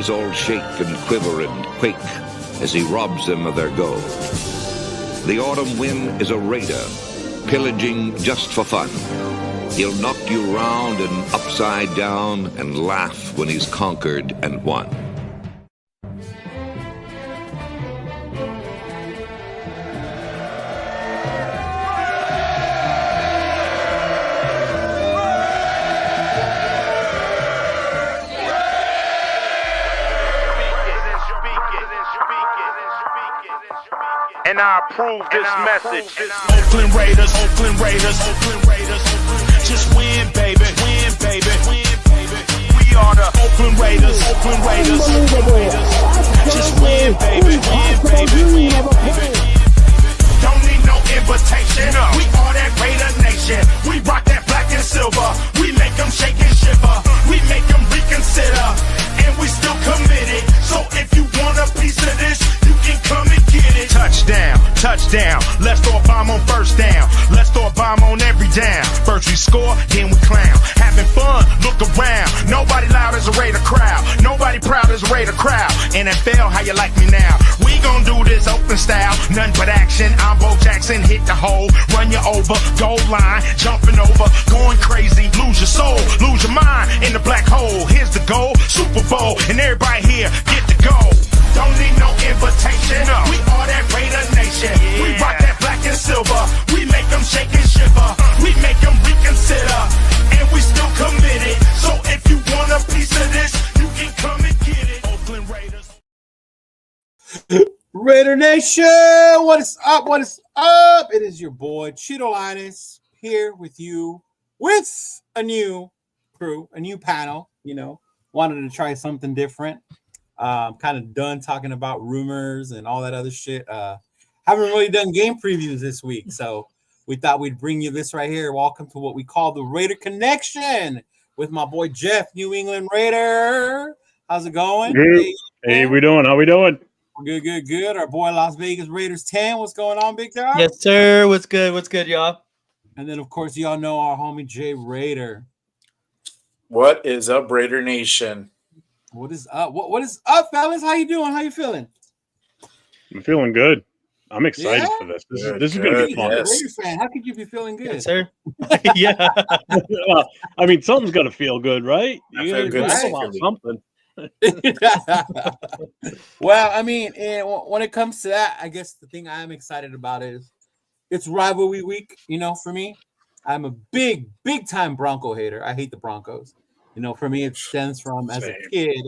cities all shake and quiver and quake as he robs them of their gold. The autumn wind is a raider, pillaging just for fun. He'll knock you round and upside down and laugh when he's conquered and won. And I approve this message. Oakland Raiders, Oakland Raiders, Oakland Raiders. Just win, baby, win, baby, win, baby. We are the Oakland Raiders, Oakland Raiders, Oakland Raiders. Just win, baby, win, baby, win, baby. Don't need no invitation. We are that Raider Nation. We rock that black and silver. We make them shake and shiver. We make them reconsider. And we still committed. So if you want a piece of this, you can come and get it. Touchdown, touchdown. Let's throw a bomb on first down. Let's throw a bomb on every down. First we score, then we clown. Having fun, look around. Nobody loud as a Raider crowd. Nobody proud as a Raider crowd. NFL, how you like me now? We gon' do this open style. Nothing but action. I'm Bo Jackson, hit the hole. Run you over, goal line. Jumping over, going crazy. Lose your soul, lose your mind in the black hole. Here's the goal, Super Bowl. And everybody here, get to go. Don't need no invitation. We are that Raider Nation. We rock that black and silver. We make them shake and shiver. We make them reconsider. And we still committed. So if you want a piece of this, you can come and get it. Oakland Raiders. Raider Nation, what is up? What is up? It is your boy Cheeto Linus here with you with a new crew, a new panel. You know, wanted to try something different. Kind of done talking about rumors and all that other shit. Haven't really done game previews this week, so we thought we'd bring you this right here. Welcome to what we call the Raider Connection with my boy Jeff, New England Raider. How's it going? Hey, we doing? How we doing? Good. Our boy Las Vegas Raiders 10. What's going on, big dog? Yes, sir. What's good? What's good, y'all? And then, of course, y'all know our homie Jay Raider. What is up, Raider Nation? What is up? What is up, fellas? How you doing? How you feeling? I'm feeling good. I'm excited for this. This is going to be fun. Yes. Raider fan, how could you be feeling good? Yes, sir. Yeah. Well, I mean, something's got to feel good, right? I feel good about something. Well, I mean, when it comes to that, I guess the thing I'm excited about is it's rivalry week. You know, for me, I'm a big time Bronco hater. I hate the Broncos. You know, for me, it stems from as a kid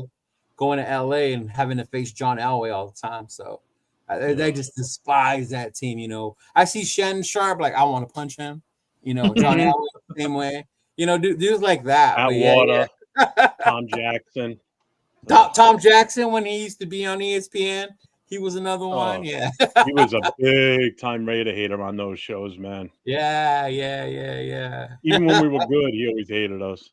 going to LA and having to face John Elway all the time. So I just despise that team. You know, I see Shannon Sharp, like I want to punch him. You know, John Elway the same way. You know, dudes like that. Atwater, Tom Jackson. Tom Jackson, when he used to be on ESPN, he was another one. Yeah. He was a big time Raider hater on those shows, man. Yeah. Even when we were good, he always hated us.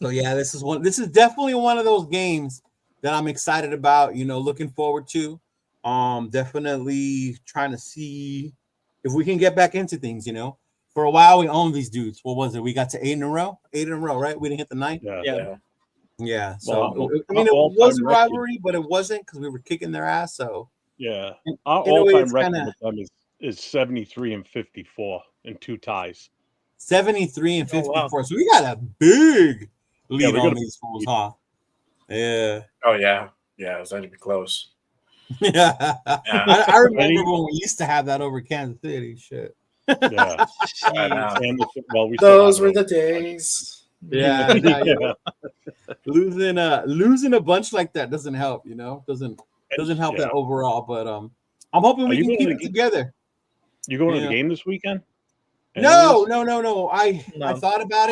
So yeah, this is definitely one of those games that I'm excited about, you know, looking forward to. Definitely trying to see if we can get back into things, you know. For a while we owned these dudes. What was it? We got to 8 in a row, right? We didn't hit the 9th. Yeah. So I mean, it was a rivalry, but it wasn't because we were kicking their ass. So yeah, our all-time record with them is 73-54 and 2 ties. 73 and 54. Wow. So we got a big lead on these fools, huh? Yeah. Oh yeah. Yeah, it was going to be close. Yeah. I remember when we used to have that over Kansas City. Shit. Yeah. Those were the days. Yeah. Losing a bunch like that doesn't help, you know. Doesn't help that overall. But I'm hoping we can keep it together. You going to the game this weekend? No. I thought about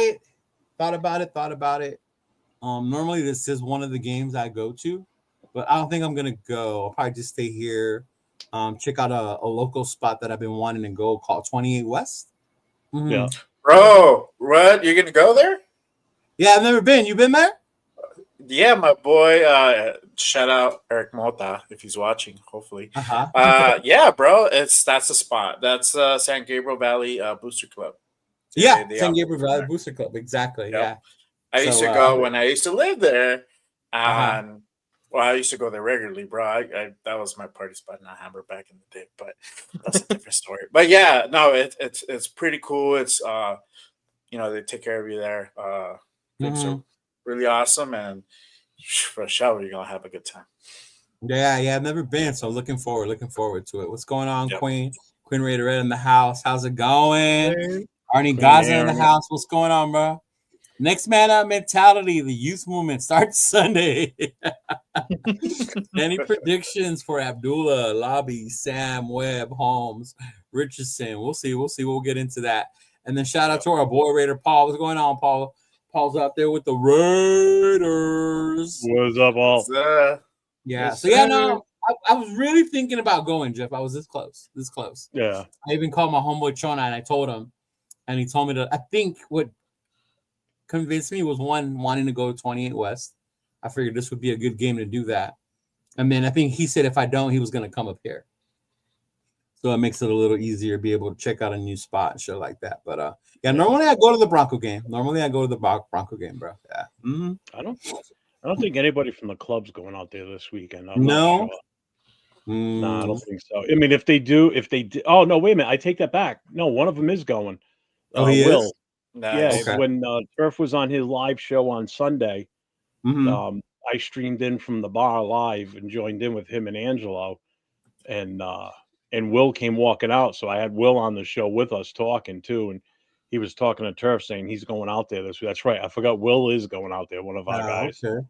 it. Normally this is one of the games I go to, but I don't think I'm gonna go. I'll probably just stay here. Check out a local spot that I've been wanting to go called 28 West. Mm-hmm. Yeah. Bro, what? You're gonna go there? Yeah, I've never been. You been there? Yeah, my boy. Shout out Eric Mota if he's watching. Hopefully. Yeah, bro. That's the spot. That's San Gabriel Valley Booster Club. Yeah, San Gabriel Valley Booster Club. Exactly. Yep. Yeah. I used to go when I used to live there. Well, I used to go there regularly, bro. I that was my party spot in Alhambra back in the day, but that's a different story. But yeah, no, it's pretty cool. It's they take care of you there. Things are really awesome, and for sure you're gonna have a good time. Yeah, I've never been, so looking forward to it. What's going on, Yep. Queen Raider Red in the house? How's it going? Arnie Queen Gaza in the Aaron. house. What's going on, bro? Next man up mentality. The youth movement starts Sunday. Any predictions for Abdullah, Lobby, Sam, Webb, Holmes, Richardson? We'll see. We'll get into that. And then shout out to our boy Raider Paul. What's going on, Paul? Paul's out there with the Raiders. What's up, all? Yeah. Yes, So yeah, sir. no, I was really thinking about going, Jeff. I was this close. Yeah. I even called my homeboy Chona and I told him, and he told me I think what convinced me was one, wanting to go to 28 West. I figured this would be a good game to do that. And then I think he said if I don't, he was going to come up here. So it makes it a little easier to be able to check out a new spot and shit like that. But yeah, normally I go to the Bronco game. Bronco game, bro. Yeah. Mm-hmm. I don't think anybody from the club's going out there this weekend. I'm No? not sure. No, I don't think so. I mean, if they do, oh no, wait a minute, I take that back. No, one of them is going. He Will. is? Yeah, Okay. when Turf was on his live show on Sunday, Mm-hmm. I streamed in from the bar live and joined in with him and Angelo, and Will came walking out, so I had Will on the show with us talking too, and he was talking to Turf saying he's going out there this week. That's right, I forgot Will is going out there, one of our guys. Okay.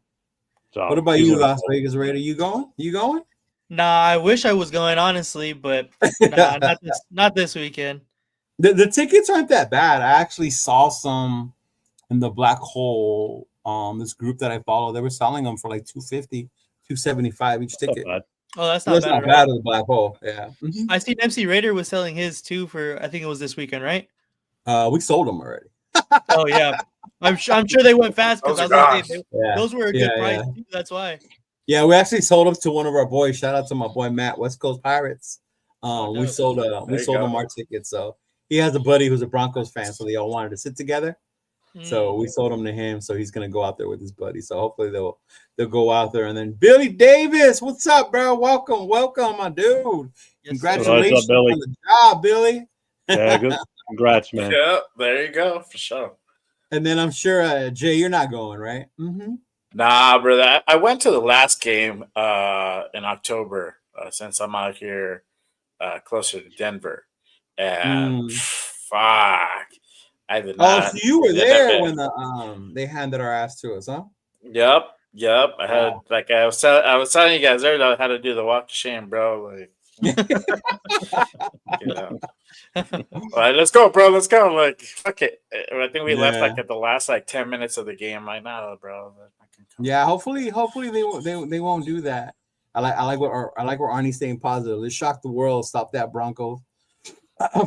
So What about you, Las Vegas Raider? You going? Nah, I wish I was going, honestly, but nah, not this weekend. The tickets aren't that bad. I actually saw some in the Black Hole. This group that I follow, they were selling them for like $250, $275 each ticket. Oh, that's not bad. Bad at the Black Hole. Yeah. Mm-hmm. I seen MC Raider was selling his too for, I think it was this weekend, right? We sold them already. Oh yeah, I'm sure they went fast because those were a good price. Yeah. Too, that's why. Yeah, we actually sold them to one of our boys. Shout out to my boy Matt, West Coast Pirates. We sold them our tickets. So he has a buddy who's a Broncos fan, so they all wanted to sit together. So we sold them to him. So he's gonna go out there with his buddy. So hopefully they'll go out there. And then Billy Davis, what's up, bro? Welcome, my dude. Yes, congratulations up, on the job, Billy. Yeah, good. Congrats, man. Yeah, there you go, for sure. And then I'm sure Jay, you're not going, right? Mm-hmm. Nah, brother. I went to the last game in October since I'm out here closer to Denver. And fuck. I did not. Oh, so you were there when they handed our ass to us, huh? Yep. I had I was telling you guys earlier how to do the walk of shame, bro. Like all right, let's go, bro. Let's go. Like, fuck it. I think we left at the last 10 minutes of the game. I'm like, nah, bro. Yeah, hopefully they won't do that. I like what Arnie's staying positive. Let's shock the world. Stop that Broncos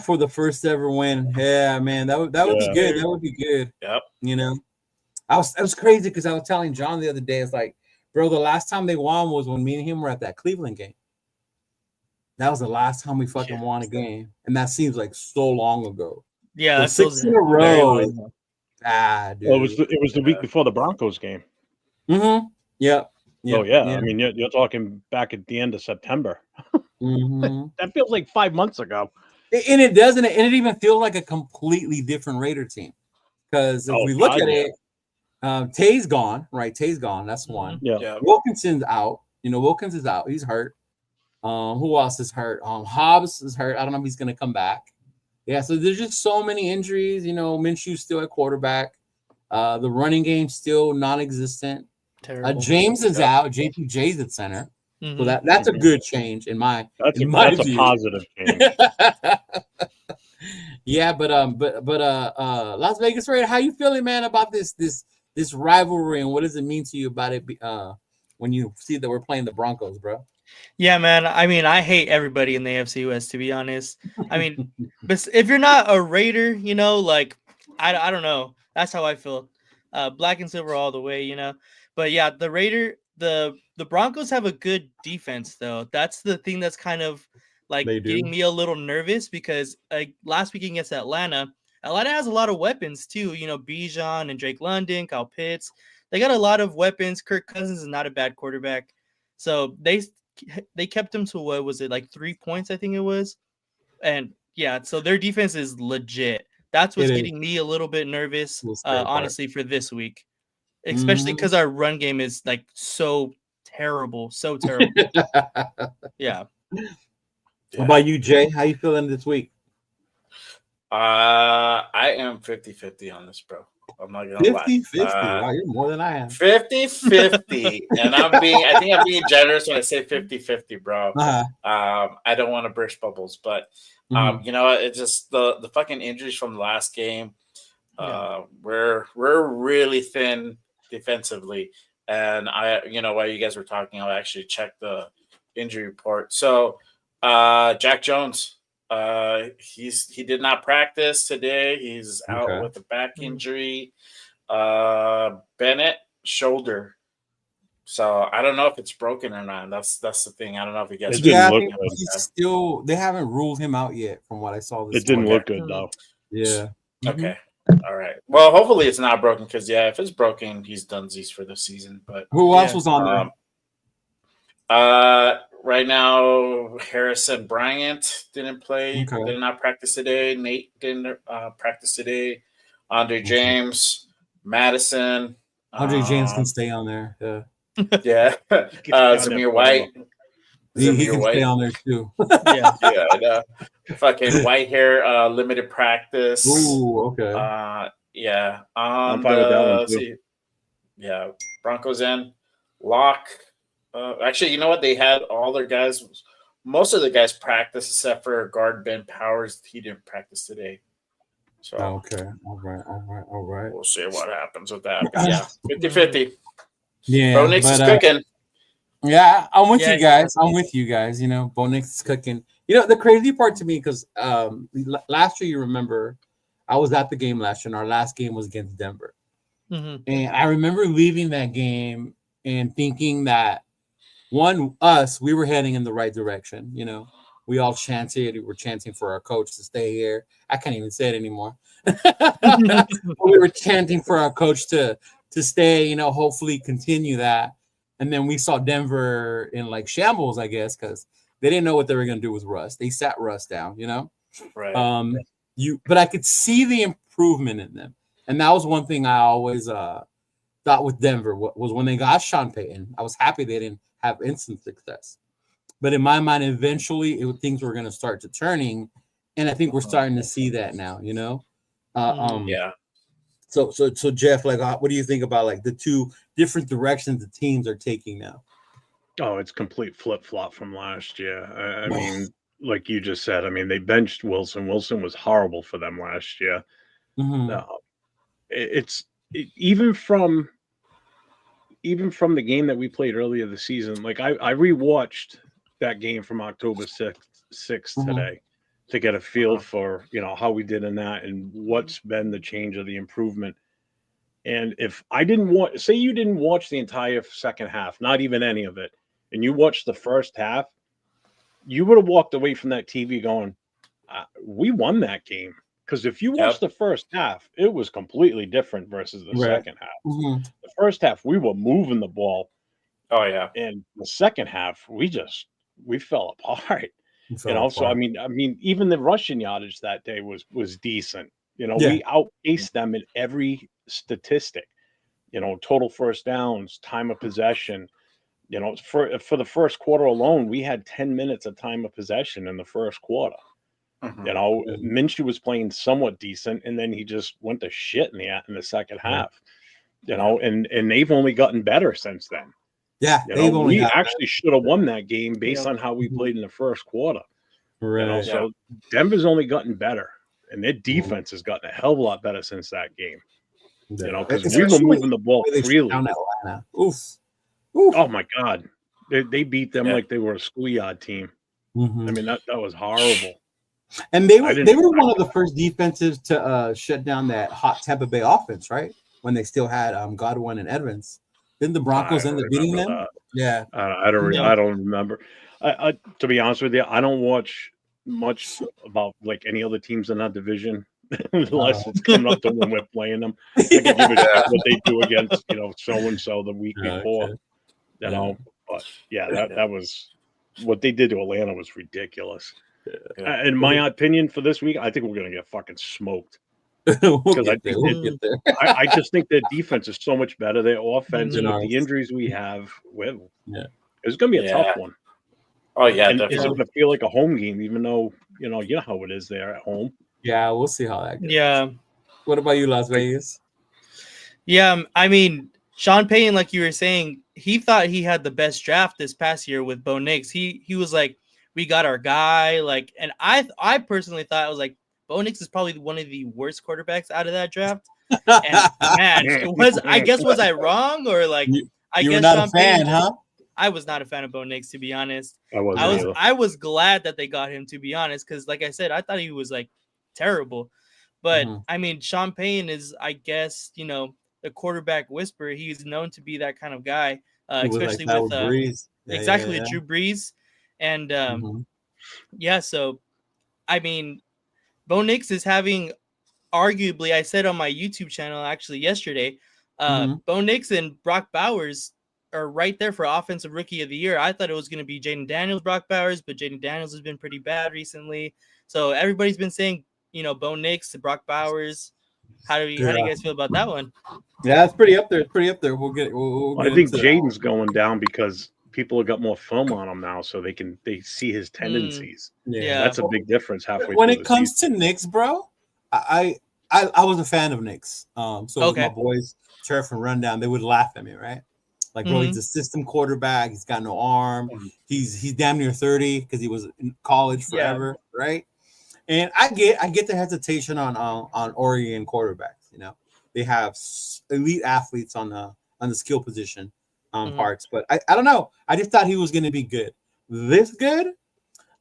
for the first ever win. Yeah, man, that would be good. That would be good. Yep. I was crazy because I was telling John the other day. It's like, bro, the last time they won was when me and him were at that Cleveland game. That was the last time we fucking won a game, and that seems like so long ago. Yeah, so 6 in a row. Dude. Well, it was the week before the Broncos game. Mm-hmm. Yep. Oh yeah. I mean, you're talking back at the end of September. Mm-hmm. That feels like 5 months ago. And it doesn't. And it even feels like a completely different Raider team. Because if we look at it, Tay's gone, right? Tay's gone. That's one. Yeah. Wilkinson's out. Wilkins is out. He's hurt. Who else is hurt? Hobbs is hurt. I don't know if he's going to come back. Yeah, so there's just so many injuries. Minshew's still at quarterback. The running game still non-existent. James is out. JPJ's at center. Mm-hmm. So that's a good change in my that's view. A positive change. Yeah, but Las Vegas Raider, how you feeling, man, about this rivalry, and what does it mean to you about it when you see that we're playing the Broncos, bro? Yeah, man. I mean, I hate everybody in the AFC West, to be honest. I mean, but if you're not a Raider, I don't know. That's how I feel. Black and silver all the way, But yeah, the Broncos have a good defense, though. That's the thing that's kind of getting me a little nervous because last week against Atlanta has a lot of weapons too. Bijan and Drake London, Kyle Pitts. They got a lot of weapons. Kirk Cousins is not a bad quarterback. So they kept him to what was it, like 3 points? I think it was. And yeah, so their defense is legit. That's what's getting me a little bit nervous, honestly, for this week, especially because our run game is like so terrible, so terrible. Yeah. What about you, Jay? How you feeling this week? I am 50-50 on this, bro. I'm not gonna 50-50. lie. Wow, you're more than I am. 50-50. And I think I'm being generous when I say 50-50, bro. I don't want to burst bubbles, but you know, it's just the fucking injuries from the last game. We're really thin defensively. And while you guys were talking, I'll actually check the injury report. So Jack Jones, he did not practice today. He's out with a back injury. Bennett, shoulder. So I don't know if it's broken or not. That's the thing. I don't know if he gets. It didn't look good. They haven't ruled him out yet, from what I saw. It didn't look good though. Yeah. Okay. All right. Well, hopefully it's not broken, because if it's broken, he's donezies for the season. But who else was on there? Right now, Harrison Bryant didn't play. Did not practice today. Nate didn't practice today. Andre James, Madison. Andre James can stay on there. Yeah. Zamir White. He can stay on there too. Yeah. Fucking white hair, limited practice. Ooh, okay. Yeah. I'm fine with that one too. Yeah. Broncos in. Locke. Actually, you know what? They had all their guys. Most of the guys practice except for guard Ben Powers. He didn't practice today. So okay. All right. We'll see what happens with that. But yeah, 50-50. Yeah. Bo Nix is cooking. Yeah, I'm with you guys. You know, Bo Nix is cooking. You know, the crazy part to me, because last year, you remember, I was at the game last year, and our last game was against Denver. And I remember leaving that game and thinking that we were heading in the right direction. You know, we all chanted. We were chanting for our coach to stay here. I can't even say it anymore. We were chanting for our coach to stay, you know, hopefully continue that. And then we saw Denver in like shambles, I guess, because they didn't know what they were going to do with Russ. They sat Russ down, you know? Right. But I could see the improvement in them. And that was one thing I always thought with Denver was when they got Sean Payton. I was happy they didn't have instant success. But in my mind, eventually things were going to start to turning. And I think we're starting to see that now, you know? Yeah. So Jeff, like, what do you think about like the two different directions the teams are taking now? Oh, it's complete flip-flop from last year. I mean, like you just said, I mean, they benched Wilson. Wilson was horrible for them last year. Even from the game that we played earlier this season, like I rewatched that game from October 6th today to get a feel for, you know, how we did in that and what's been the change of the improvement. And if I didn't say you didn't watch the entire second half, not even any of it, and you watched the first half, you would have walked away from that TV going, we won that game. Because if you watch the first half, it was completely different versus the second half. The first half, we were moving the ball. Oh, yeah. And the second half, we fell apart. So I mean, even the rushing yardage that day was decent. You know, we outpaced them in every statistic. You know, total first downs, time of possession. You know, for the first quarter alone, we had 10 minutes of time of possession in the first quarter. You know, Minshew was playing somewhat decent, and then he just went to shit in the second half. You know, and they've only gotten better since then. Yeah, we actually should have won that game based on how we played in the first quarter. Right. You know, so Denver's only gotten better, and their defense has gotten a hell of a lot better since that game. You know, because we were moving the ball freely. Oof. Oh my God, they beat them like they were a schoolyard team. I mean, that was horrible. And they were one of the first defenses to shut down that hot Tampa Bay offense, right? When they still had Godwin and Evans. Didn't the Broncos end up beating them? That. Yeah. I don't remember. To be honest with you, I don't watch much about like any other teams in that division unless it's coming up to when we're playing them. I can give it what they do against, you know, so and so the week before. You know, But yeah, that was what they did to Atlanta was ridiculous. Yeah. In my opinion, for this week, I think we're gonna get fucking smoked. We'll Because get there. We'll get there. I just think their defense is so much better. Their offense, and with Nice. the injuries we have, Yeah. it's going to be a tough Yeah. one. Oh yeah, And it's definitely. going to feel like a home game, even though you know how it is there at home. Yeah, we'll see how that goes. Yeah. What about you, Las Vegas? Yeah, I mean, Sean Payton, like you were saying, he thought he had the best draft this past year with Bo Nix. He was like, we got our guy. Like, and I personally thought, I was like, Bo Nix is probably one of the worst quarterbacks out of that draft. And man, was I wrong, or like You guess were not Sean a fan, Payton, huh? I was not a fan of Bo Nix, to be honest. I I was glad that they got him, to be honest, because like I said, I thought he was like terrible. But I mean, Sean Payton is, I guess, the quarterback whisperer. He's known to be that kind of guy, especially like with Breeze. exactly with Drew Brees. And so I mean, Bo Nix is having, arguably, I said on my YouTube channel actually yesterday, Bo Nix and Brock Bowers are right there for Offensive Rookie of the Year. I thought it was going to be Jaden Daniels, Brock Bowers, but Jaden Daniels has been pretty bad recently. So everybody's been saying, Bo Nix to Brock Bowers. How do you guys feel about that one? Yeah, it's pretty up there. It's pretty up there. We'll get I think Jaden's going down because people have got more film on him now, so they see his tendencies. Yeah, that's a big difference halfway. When through it comes to Knicks, bro, I was a fan of Knicks. So my boys, Sheriff and Rundown, they would laugh at me, right? Like, bro, he's a system quarterback. He's got no arm. He's damn near 30 because he was in college forever, right? And I get the hesitation on Oregon quarterbacks. They have elite athletes on the skill position parts, but I don't know. I just thought he was going to be good. This good,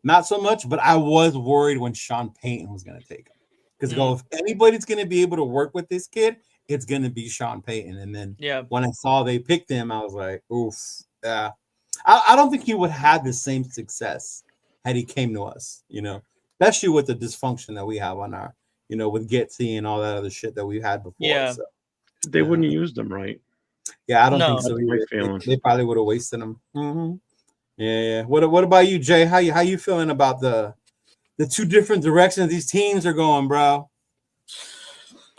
not so much. But I was worried when Sean Payton was going to take him because if anybody's going to be able to work with this kid, it's going to be Sean Payton. And then when I saw they picked him, I was like, oof. Yeah, I don't think he would have the same success had he came to us. Especially with the dysfunction that we have on our, with Getsy and all that other shit that we had before. Yeah. So, they wouldn't use them right. Yeah, I don't think so. They probably would have wasted them. Mm-hmm. Yeah. What about you, Jay? How you feeling about the two different directions these teams are going, bro?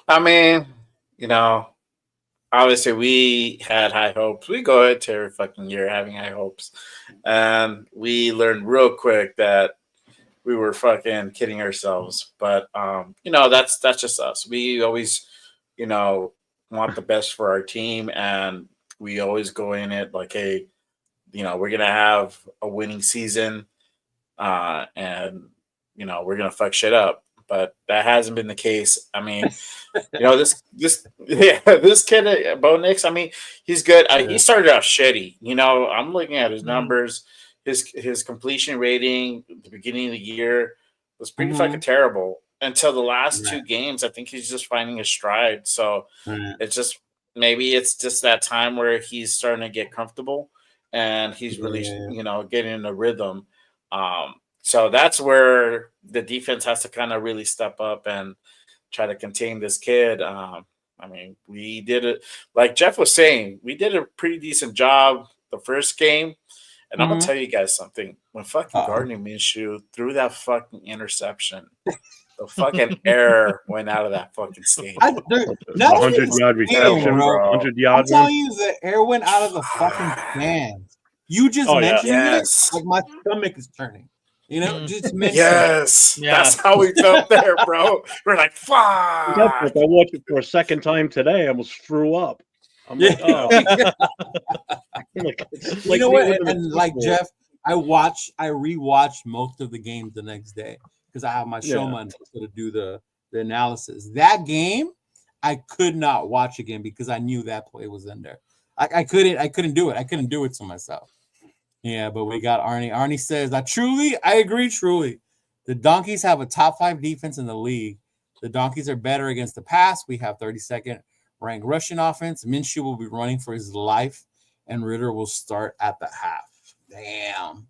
I mean, obviously we had high hopes. We go into every fucking year having high hopes, and we learned real quick that we were fucking kidding ourselves. But that's just us. We always, want the best for our team, and we always go in it like, hey, we're gonna have a winning season, and we're gonna fuck shit up. But that hasn't been the case. I mean, this kid, Bo Nix, I mean, he's good. He started out shitty. I'm looking at his numbers. His completion rating at the beginning of the year was pretty fucking terrible until the last two games. I think he's just finding his stride. So it's just that time where he's starting to get comfortable and he's really getting in a rhythm. So that's where the defense has to kind of really step up and try to contain this kid. I mean, we did it, like Jeff was saying, we did a pretty decent job the first game. And I'm going to tell you guys something. When fucking Gardner Minshew threw that fucking interception, the fucking air went out of that fucking stadium. 100-yard reception, 100-yard. I'm telling you, the air went out of the fucking stands. You just mentioned it, like my stomach is turning. Just mention it. That's how we felt there, bro. We're like, fuck. I watched it for a second time today. I almost threw up. I'm like, oh. You know what? And like Jeff, I rewatched most of the games the next day because I have my showman to do the analysis. That game, I could not watch again because I knew that play was in there. I couldn't do it. I couldn't do it to myself. Yeah, but we got Arnie. Arnie says, I agree, truly. The Donkeys have a top 5 defense in the league. The Donkeys are better against the pass. We have 32nd ranked rushing offense. Minshew will be running for his life, and Ritter will start at the half. Damn.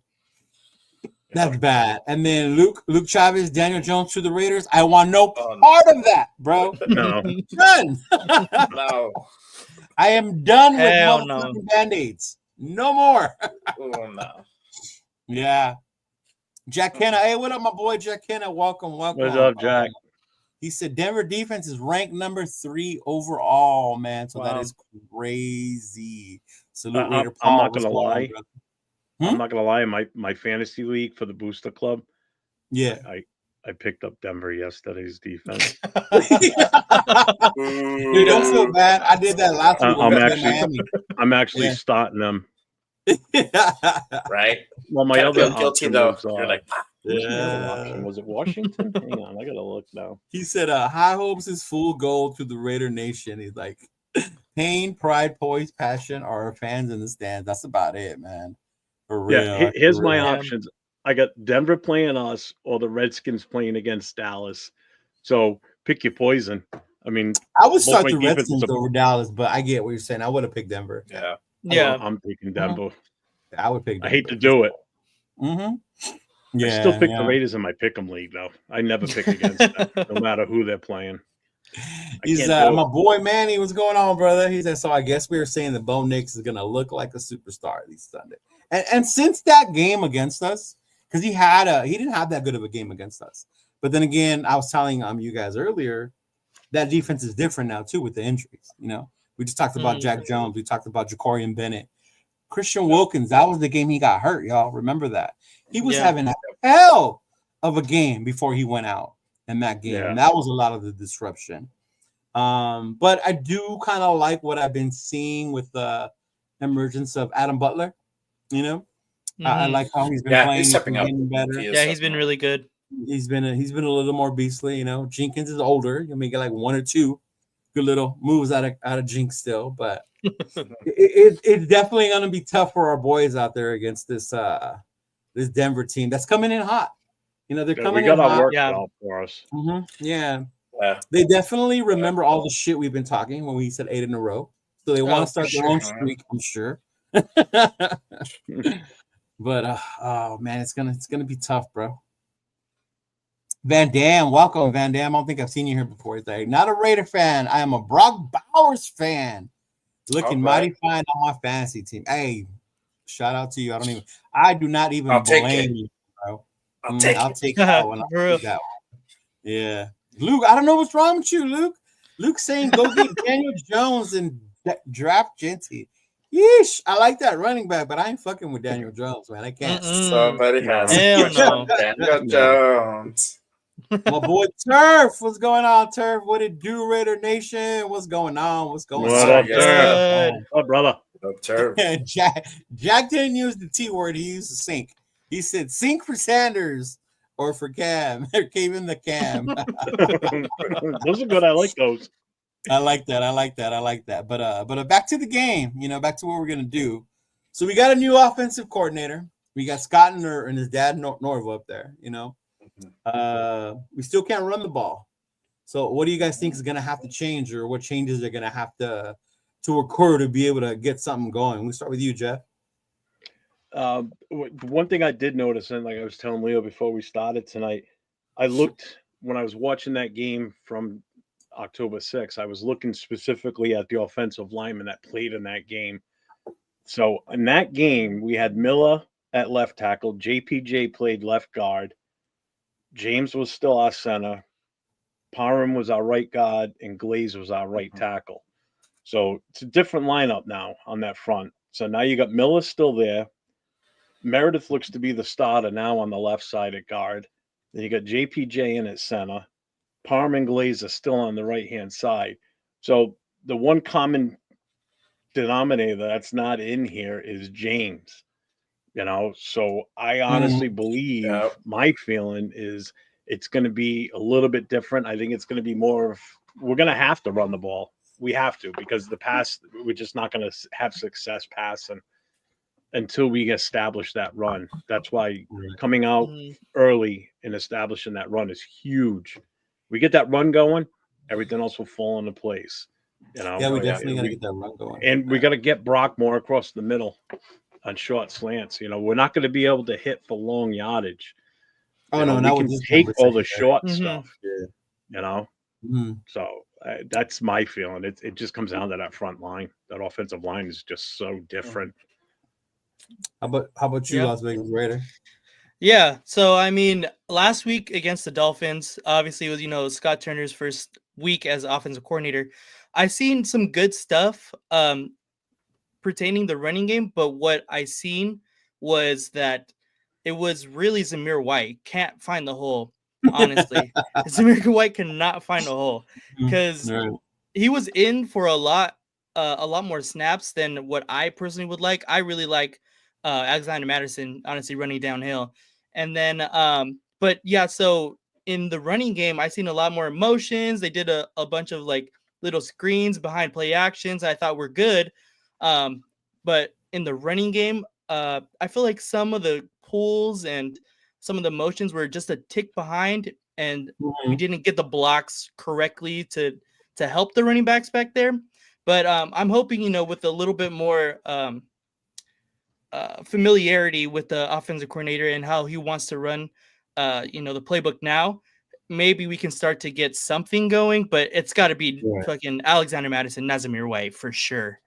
That's bad. And then Luke Chavez, Daniel Jones to the Raiders. I want no part of that, bro. No. Done. No. I am done with motherfucking Band-Aids. No more. Oh no. Yeah. Jack Kenna. Hey, what up, my boy Jack Kenna? Welcome. What's up, Jack? He said Denver defense is ranked number 3 overall, man. So that Wow. is crazy. Salute Raider I'm Paul. not What's gonna going on, lie. brother? I'm not gonna lie. My fantasy league for the Booster Club, Yeah. I picked up Denver yesterday's defense. Dude, don't feel bad. I did that last week when we played Miami. I'm actually Yeah. starting them. Right? Well, my Kinda other feel guilty option though. was You're like, who's my other option? Was it Washington? Hang on, I gotta look now. He said, high hopes is full gold to the Raider Nation. He's like, pain, pride, poise, passion are our fans in the stands. That's about it, man. For real. Yeah, here's for my real. options. I got Denver playing us or the Redskins playing against Dallas. So pick your poison. I mean, I would both start my the defenses Redskins are- over Dallas, but I get what you're saying. I would have picked Denver. yeah. Yeah. I'm picking Denver. I would pick I Denver. hate to do it. Mm-hmm. Yeah, I still pick yeah. the Raiders in my pick'em league, though. I never pick against them, no matter who they're playing. He's can't do my it. boy Manny. What's going on, brother? He said, so I guess we were saying that Bo Nix is gonna look like a superstar this Sunday. And since that game against us, because he didn't have that good of a game against us. But then again, I was telling you guys earlier that defense is different now too with the injuries. You know, we just talked about Jack Jones, we talked about Jacorian Bennett, Christian Wilkins. That was the game he got hurt, y'all. Remember that he was having a hell of a game before he went out in that game. Yeah. And that was a lot of the disruption. But I do kind of like what I've been seeing with the emergence of Adam Butler. You know, I like how he's been playing. He's stepping up. Getting better. He's been really good. He's been a little more beastly. You know, Jenkins is older. You may get like 1 or 2 good little moves out of Jinx still, but it's definitely going to be tough for our boys out there against this Denver team that's coming in hot. You know, they're coming in hot. We got our work out for us. Yeah. They definitely remember all the shit we've been talking when we said 8 in a row. So they want to start their own streak, I'm sure. But oh man, it's gonna be tough, bro. Van Dam, welcome, Van Dam. I don't think I've seen you here before. He's like, not a Raider fan. I am a Brock Bowers fan. Looking mighty fine on my fantasy team. Hey, shout out to you. I do not even blame you, bro. I'll take that one. Yeah. Luke, I don't know what's wrong with you, Luke. Luke's saying go get Daniel Jones and draft Genty. Yeesh, I like that running back, but I ain't fucking with Daniel Jones, man. I can't. Somebody has Daniel Jones. My boy Turf, what's going on, Turf? What it do, Raider Nation? What's going on? What's going What on? up, Turf? What up, brother? What up, Turf? Jack didn't use the T word. He used the sink. He said sink for Sanders or for Cam. There came in the Cam. Those are good. I like those. I like that. But back to the game, you know, back to what we're going to do. So we got a new offensive coordinator. We got Scott and his dad, Norva, up there, you know. We still can't run the ball. So what do you guys think is going to have to change, or what changes are going to have to occur to be able to get something going? We'll start with you, Jeff. One thing I did notice, and like I was telling Leo before we started tonight, I looked when I was watching that game from October 6th, I was looking specifically at the offensive lineman that played in that game. So in that game, we had Miller at left tackle, JPJ played left guard, James was still our center, Parham was our right guard, and Glaze was our right tackle. So it's a different lineup now on that front. So now you got Miller still there. Meredith looks to be the starter now on the left side at guard. Then you got JPJ in at center. Parham and Glaze are still on the right-hand side. So the one common denominator that's not in here is James. You know, so I honestly believe my feeling is it's going to be a little bit different. I think it's going to be more of we're going to have to run the ball. We have to, because the pass, we're just not going to have success passing until we establish that run. That's why coming out early and establishing that run is huge. We get that run going, everything else will fall into place. You know, yeah, we definitely got to get that run going, and we got to get Brock more across the middle on short slants. You know, we're not going to be able to hit for long yardage. Oh, you know, no, we can take all the short stuff. You know, so that's my feeling. It just comes down to that front line. That offensive line is just so different. How about you, Yep. Las Vegas Raider? Yeah. So I mean, last week against the Dolphins, obviously it was Scott Turner's first week as offensive coordinator. I seen some good stuff pertaining the running game, but what I seen was that it was really Zamir White can't find the hole. Honestly, Zamir White cannot find a hole because Right. he was in for a lot more snaps than what I personally would like. I really like Alexander Madison, honestly, running downhill. And then, but yeah, so in the running game, I seen a lot more emotions. They did a bunch of like little screens behind play actions I thought were good. But in the running game, I feel like some of the pulls and some of the motions were just a tick behind, and we didn't get the blocks correctly to help the running backs back there. But I'm hoping, with a little bit more familiarity with the offensive coordinator and how he wants to run, the playbook now, maybe we can start to get something going. But it's got to be fucking Alexander Madison, Nazamir White for sure.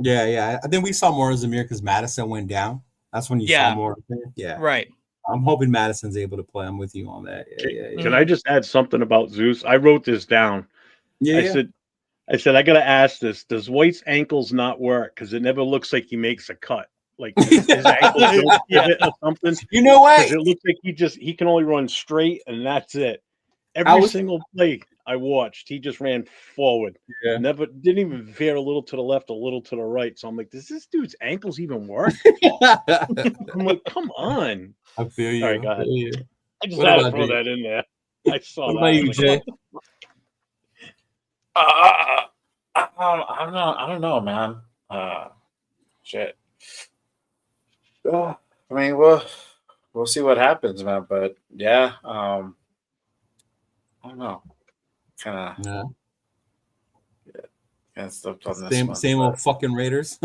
Yeah. I think we saw more of Zamir because Madison went down. That's when you saw more of him. Yeah. Right. I'm hoping Madison's able to play. I'm with you on that. Yeah. Can I just add something about Zeus? I wrote this down. Yeah. I said, I got to ask this. Does White's ankles not work? Because it never looks like he makes a cut. Like his ankles don't pivot or something. You know what? It looks like he can only run straight and that's it. Every single play I watched, he just ran forward. Yeah. Never didn't even veer a little to the left, a little to the right. So I'm like, does this dude's ankles even work? I'm like, come on. I feel you. All right, go ahead. I just What had to about throw you? that in there. I saw What that. about you, Jay? I don't know, man. Shit. I mean, we'll see what happens, man. But yeah, I don't know. Kind of. Yeah. Kind of stuff on this one. Same old fucking Raiders.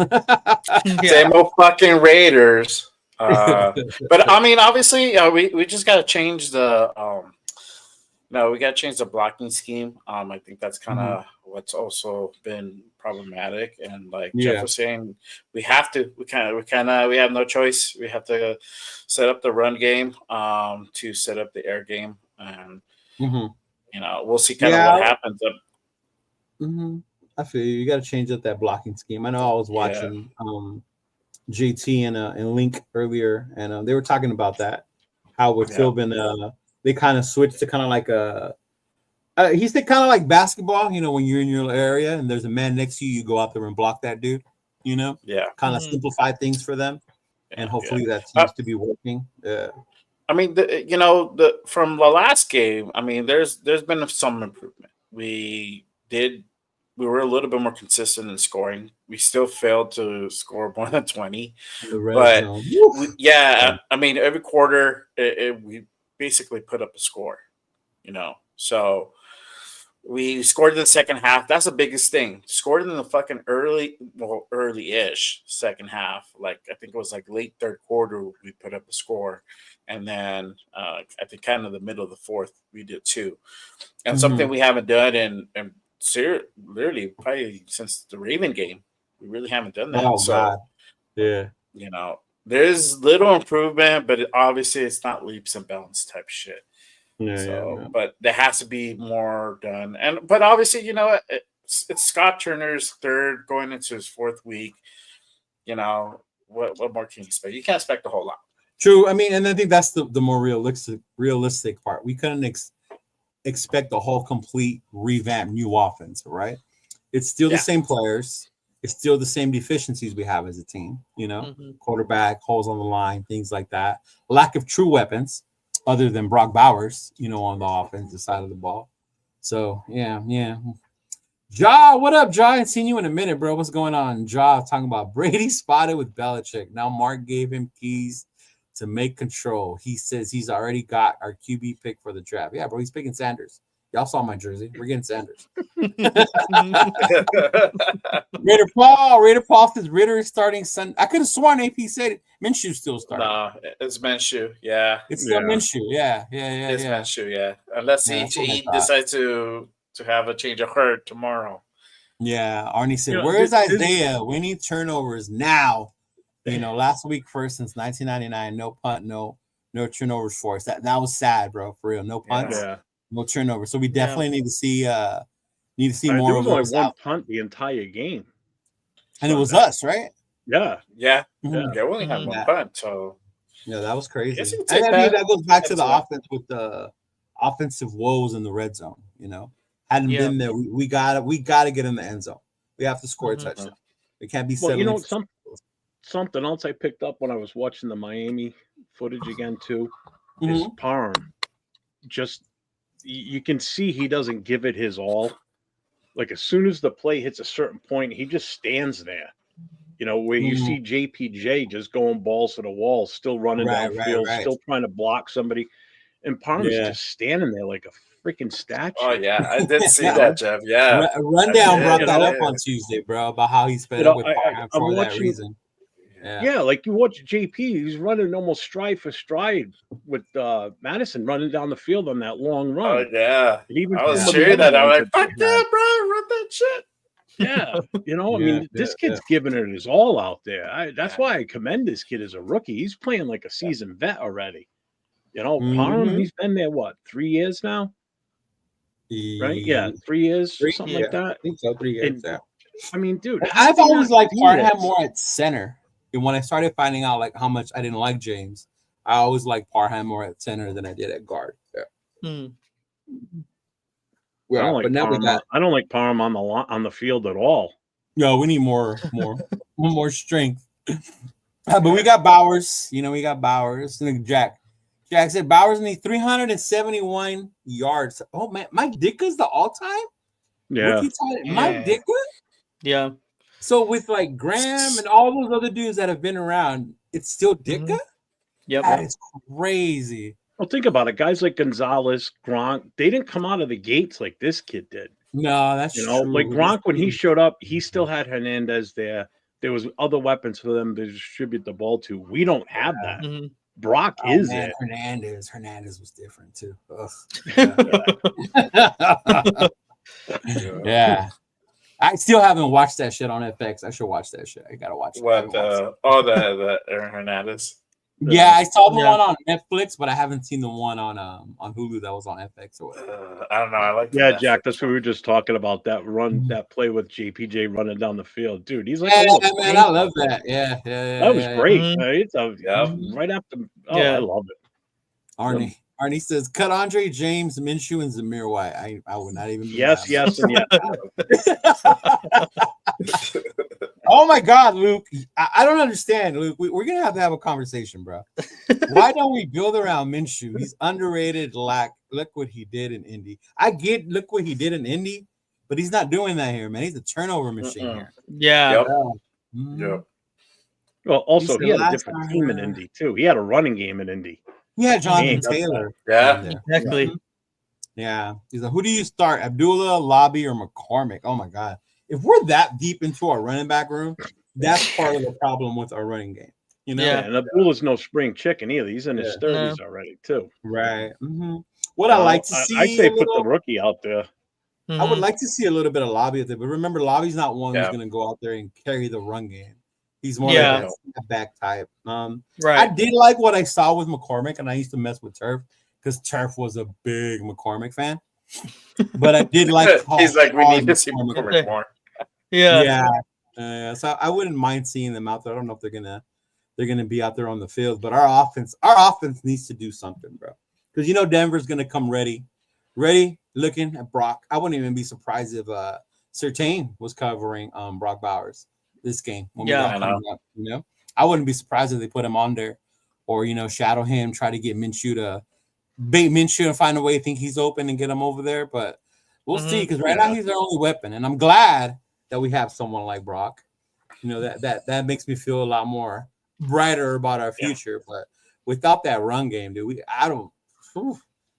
Same old fucking Raiders. But I mean, obviously, we just got to change the. No, we got to change the blocking scheme. I think that's kind of what's also been problematic. And like Jeff was saying, we have to. We have no choice. We have to set up the run game to set up the air game, and we'll see kind of what happens. I feel you. You got to change up that blocking scheme. I know I was watching JT and Link earlier, and they were talking about that. How with Philbin, they kind of switched to kind of like he said kind of like basketball, when you're in your area and there's a man next to you, you go out there and block that dude, kind of simplify things for them. And hopefully that seems to be working. Yeah. I mean, from the last game, I mean, there's been some improvement. We were a little bit more consistent in scoring. We still failed to score more than 20. But I mean, every quarter we basically put up a score, So we scored in the second half. That's the biggest thing. Scored in the fucking early-ish second half. Like I think it was like late third quarter we put up a score, and then I think kind of the middle of the fourth we did too. And something we haven't done in literally probably since the Raven game, we really haven't done that. Oh God, yeah. There's little improvement, but obviously it's not leaps and bounds type shit. But there has to be more done. But obviously, it's Scott Turner's third going into his fourth week. What more can you expect? You can't expect a whole lot. True. I mean, and I think that's the more realistic part. We couldn't expect the whole complete revamp new offense, right? It's still the same players. It's still the same deficiencies we have as a team, quarterback, holes on the line, things like that. Lack of true weapons other than Brock Bowers, on the offensive side of the ball. So, yeah. Ja, what up, Ja? I ain't seen you in a minute, bro. What's going on? Ja talking about Brady spotted with Belichick. Now Mark gave him keys to make control. He says he's already got our QB pick for the draft. Yeah, bro, he's picking Sanders. Y'all saw my jersey. We're getting Sanders. Raider Paul says Ritter is starting Sunday. I could have sworn AP said it. Minshew's still starting. No, it's Minshew. Yeah. It's still Minshew. Yeah. It's Minshew, yeah. Unless he decides to have a change of heart tomorrow. Yeah. Arnie said, where's Isaiah? We need turnovers now. Last week first since 1999, no punt, no turnovers for us. That was sad, bro. For real, no punts, Yeah. no turnovers. So we definitely need to see more There of was only those one out. punt the entire game. And it was Sunday. us, right? Yeah. Yeah. Mhm. Yeah, we only had one punt, so Yeah, that was crazy. Guess you can And take I mean, that. that goes back to That's the it. offense with the offensive woes in the red zone. Hadn't been there. We gotta get in the end zone. We have to score a touchdown. We can't be Well, settling. something else I picked up when I was watching the Miami footage again too is Mhm. Parham. Just you can see he doesn't give it his all. Like as soon as the play hits a certain point, he just stands there. Where you see JPJ just going balls to the wall, still running downfield, right. still trying to block somebody, and Parham's Yeah. just standing there like a freaking statue. Oh yeah, I did see that, Jeff. Yeah. Rundown I brought did, that I up did. on Tuesday, bro, about how he's fed up with Parham I'm for that watching- reason. Yeah, like you watch JP, he's running almost stride for stride with Madison running down the field on that long run. Oh yeah. And even I was some of the cheering other that. I'm ones like, fuck they yeah, had. bro, run that shit. Yeah, I mean, this kid's giving it his all out there. That's why I commend this kid as a rookie. He's playing like a seasoned vet already. Parham, he's been there, 3 years now? Right? Yeah, 3 years, something like that. I think so, 3 years. And, I mean, dude, I've always liked Parham more at center. And when I started finding out like how much I didn't like James, I always liked Parham more at center than I did at guard. Yeah. I don't like Parham on the field at all. No, we need more strength. But we got Bowers. We got Bowers. And Jack said Bowers needs 371 yards. Oh man, Mike Ditka's the all-time. Yeah, Mike Ditka. Yeah. So with like Graham and all those other dudes that have been around, it's still Ditka. Yep. That is crazy. Well, think about it. Guys like Gonzalez, Gronk, they didn't come out of the gates like this kid did. No, that's true. Like Gronk, when he showed up, he still had Hernandez there. There was other weepons for them to distribute the ball to. We don't have that. Brock is it. Hernandez was different too. Yeah. I still haven't watched that shit on FX. I should watch that shit. I gotta watch it. The Hernandez. Yeah, I saw the one on Netflix, but I haven't seen the one on Hulu that was on FX or whatever. I don't know. I like Jack. That's what we were just talking about. That run, that play with JPJ running down the field, dude. He's like, man, I love that. Yeah. That was great. Right after. I love it. Arnie says, cut Andre James, Minshew, and Zamir White. I would not even. Yes, and yes. Oh my God, Luke! I don't understand, Luke. We're gonna have to have a conversation, bro. Why don't we build around Minshew? He's underrated. Look what he did in Indy. Look what he did in Indy, but he's not doing that here, man. He's a turnover machine here. Yeah. Yep. Well, also he had a different team in Indy too. He had a running game in Indy. He had Jonathan Taylor. Yeah, exactly. Yeah, he's like, who do you start, Abdullah, Lobby, or McCormick? Oh my God. If we're that deep into our running back room, that's part of the problem with our running game. Yeah, and Abdullah's no spring chicken either. He's in his 30s already, too. Right. What I like to see, I'd say put the rookie out there. I would like to see a little bit of Lobby out there, but remember, Lobby's not one who's going to go out there and carry the run game. He's more like a back type. Right. I did like what I saw with McCormick, and I used to mess with Turf because Turf was a big McCormick fan. But I did like. He's like, we need to see McCormick more. Yeah. So I wouldn't mind seeing them out there. I don't know if they're gonna be out there on the field, but our offense needs to do something, bro. Because Denver's gonna come ready, looking at Brock. I wouldn't even be surprised if Surtain was covering Brock Bowers this game. I wouldn't be surprised if they put him on there, or shadow him, try to get Minshew to bait Minshew and find a way to think he's open and get him over there. But we'll see, because right now he's their only weapon, and I'm glad that we have someone like Brock. That makes me feel a lot more brighter about our future. But without that run game, dude,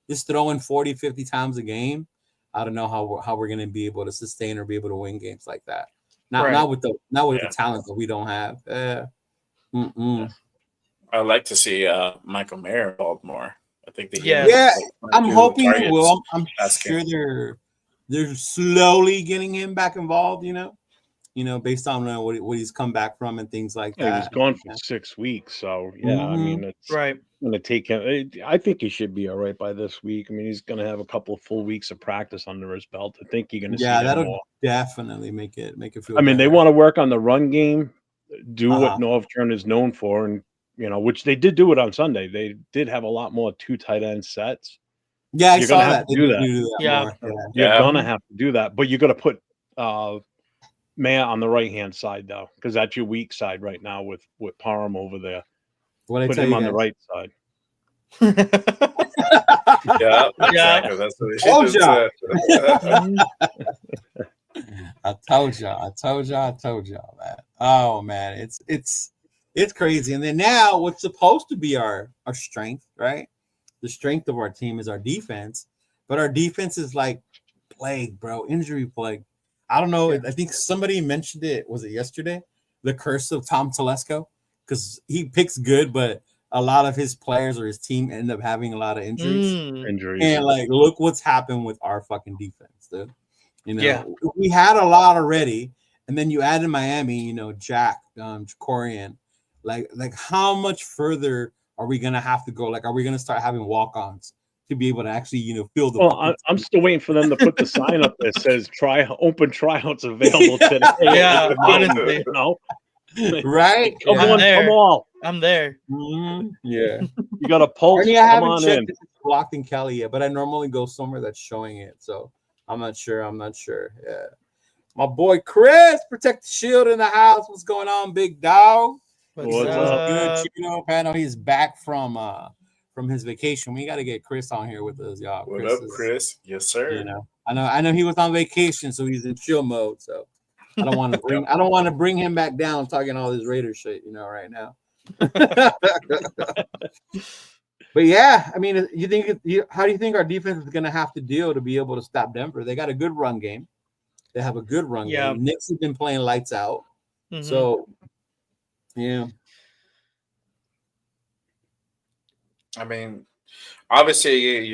just throwing 40, 50 times a game, I don't know how we're going to be able to sustain or be able to win games like that. Not with the talent that we don't have. I'd like to see Michael Mayer involved more. I think I'm hoping he will. I'm sure they're slowly getting him back involved, based on what he's come back from and things like Yeah, he was that. gone for 6 weeks, so yeah, I mean, it's Right. going to take him. I think he should be all right by this week. I mean, he's going to have a couple of full weeks of practice under his belt. I think you're going to see Yeah, him that'll more. definitely make it feel I mean, they better. want to work on the run game, do what Uh-huh. Northern is known for, and which they did do it on Sunday. They did have a lot more 2 tight end sets. Yeah, I You're saw gonna have that. to They do do that. that Yeah. more. Yeah. You're Yeah. gonna have to do that, but you got to put Matt on the right hand side though, because that's your weak side right now with Parham over there. What I Put tell him you on guys. the right side. Yeah, Yeah. exactly. That's what Told he said. I told y'all, man. Oh man, it's crazy. And then now what's supposed to be our strength, right? The strength of our team is our defense, but our defense is like plague, bro, injury plague. I don't know. I think somebody mentioned it. Was it yesterday? The curse of Tom Telesco, because he picks good, but a lot of his players or his team end up having a lot of injuries. Injuries. And like, look what's happened with our fucking defense, dude. Yeah. We had a lot already, and then you add in Miami, Jack, Jacorian. Like how much further are we gonna have to go? Like, are we gonna start having walk-ons to be able to actually, fill the? Well, I'm still waiting for them to put the sign up that says open tryouts available today. Yeah, honestly. No. Right? Come I'm on, there. come on. I'm there. Mm-hmm. Yeah. You got a pulse. I Come haven't on checked in. if it's blocked in Cali yet, but I normally go somewhere that's showing it, so I'm not sure. Yeah. My boy Chris, Protect the Shield in the house. What's going on, big dog? What's What's up? Good, Panel. He's back from his vacation. We got to get Chris on here with us, y'all. What up, Chris? Yes, sir. I know he was on vacation, so he's in chill mode. So I don't want to bring him back down talking all this Raider shit, right now. But yeah, I mean, how do you think our defense is going to have to deal to be able to stop Denver? They got a good run game. They have a good run game. Knicks have been playing lights out. Mm-hmm. So, yeah. I mean, obviously,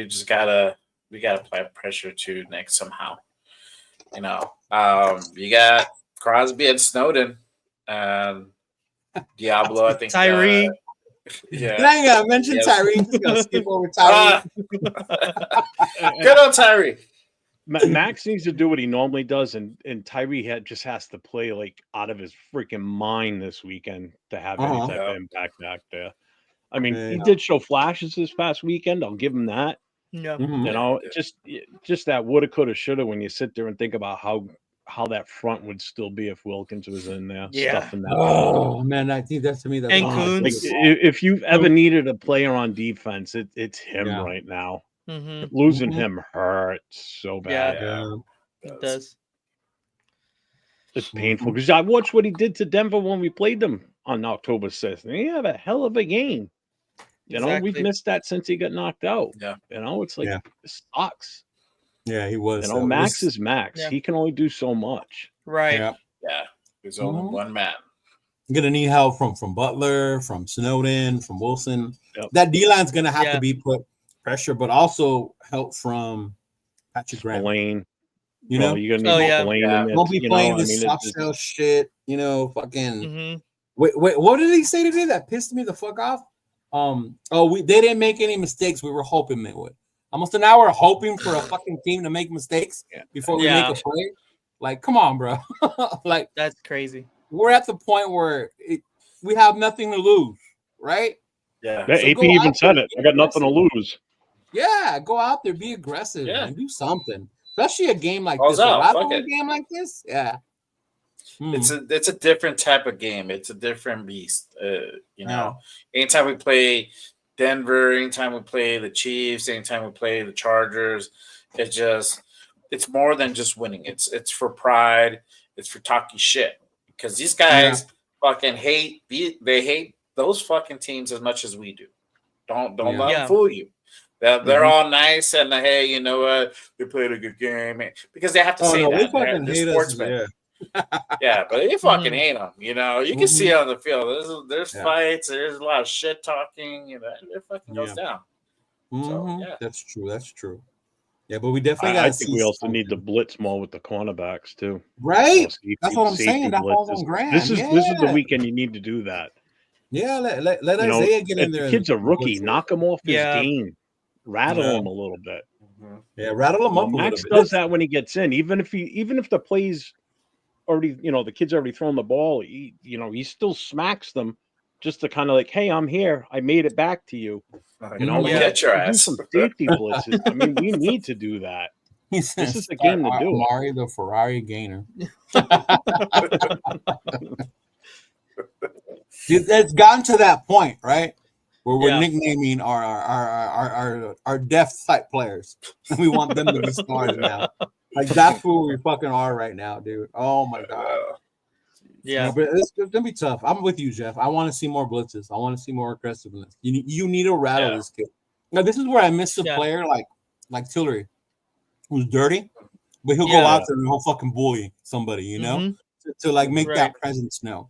we gotta apply pressure to Nick somehow. You got Crosby and Snowden, Diablo. I think Tyree. Yeah, I ain't gotta mention Tyree. Just gonna skip over Tyree. Good on Tyree. Max needs to do what he normally does, and Tyree just has to play like out of his freaking mind this weekend to have any type of impact back there. I mean, he did show flashes this past weekend. I'll give him that. Yeah. Just that woulda, coulda, shoulda. When you sit there and think about how that front would still be if Wilkins was in there. Yeah. Stuffing that. Oh man, I think that's to me. That's And Coons. like, if you've ever needed a player on defense, it's him right now. Mm-hmm. Losing him hurts so bad. Yeah. It does. It's painful because I watched what he did to Denver when we played them on October 6th. And he had a hell of a game. We've missed that since he got knocked out. Yeah. It's like it sucks. Yeah, he was. Max is Max. Yeah. He can only do so much. Right. Yeah. There's only one man. You're gonna need help from Butler, from Snowden, from Wilson. Yep. That D line's gonna have to be put pressure, but also help from Patrick Graham. Lane. You're gonna need Lane in there. Won't be playing this soft shell shit. Fucking. Wait, what did he say today that pissed me the fuck off? They didn't make any mistakes. We were hoping they would. Almost an hour hoping for a fucking team to make mistakes before we make a play. Like, come on, bro. Like, that's crazy. We're at the point where we have nothing to lose, right? Yeah. So AP even said it. I got nothing to lose. Yeah, go out there, be aggressive, and do something. Especially a game like this. A game like this, yeah. It's a different type of game. It's a different beast. Anytime we play Denver, anytime we play the Chiefs, anytime we play the Chargers, it's more than just winning. It's for pride. It's for talking shit because these guys fucking hate those fucking teams as much as we do. Don't let them fool you. They're all nice and hey, you know what? They played a good game because they have to say that. They're sportsmen. Yeah, but they fucking hate them. You can see it on the field. There's fights. There's a lot of shit talking. It fucking goes down. So, That's true. Yeah, but we definitely got I to think see we also something. need to blitz more with the cornerbacks too. Right? Safety- That's what I'm safety saying. That falls blitzes. on Graham. This is the Yeah. weekend you need to do that. Yeah, let You know, Isaiah get in if there. the kid's a and rookie, blitz it. knock him off his Yeah. game, rattle Yeah. him a little bit. Yeah, rattle him up a little Max bit. does that when he gets in, even if the plays already, the kid's already thrown the ball, he still smacks them just to kind of like, hey, I'm here, I made it back to you. Get your Do ass. some safety blitzes. I mean, we need to do that. He This says, is the game to do it. Amari, the Ferrari gainer. It's gotten to that point, right? Where we're nicknaming our deaf type players. We want them to be stars now. Like that's who we fucking are right now, dude. Oh my god. Yeah. But it's gonna be tough. I'm with you, Jeff. I want to see more blitzes. I want to see more aggressiveness. You need to rattle this kid. Now this is where I miss a player like Tillery, who's dirty, but he'll go out there and he'll fucking bully somebody, to like make that presence known.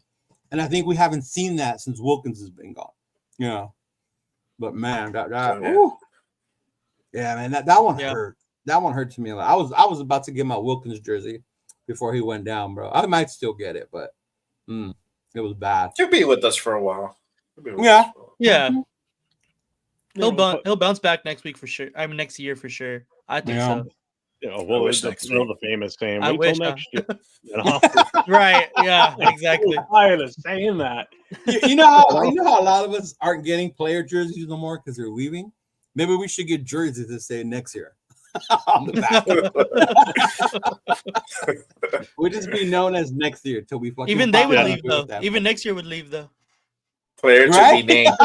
And I think we haven't seen that since Wilkins has been gone. But man, man, that one hurt. That one hurt to me. Like, I was about to get my Wilkins jersey before he went down, bro. I might still get it, but it was bad. He'll be with us for a while. Yeah. Mm-hmm. He'll bounce back next week for sure. I mean, next year for sure. I think so. Well, it's the famous saying. Wait till next year. Right? Yeah. Exactly. I'm tired of saying that. You know how a lot of us aren't getting player jerseys no more because they're leaving. Maybe we should get jerseys that say next year on the back. We'll just be known as next year till we fucking. Even they would leave though. Even next year would leave though. Player to be named.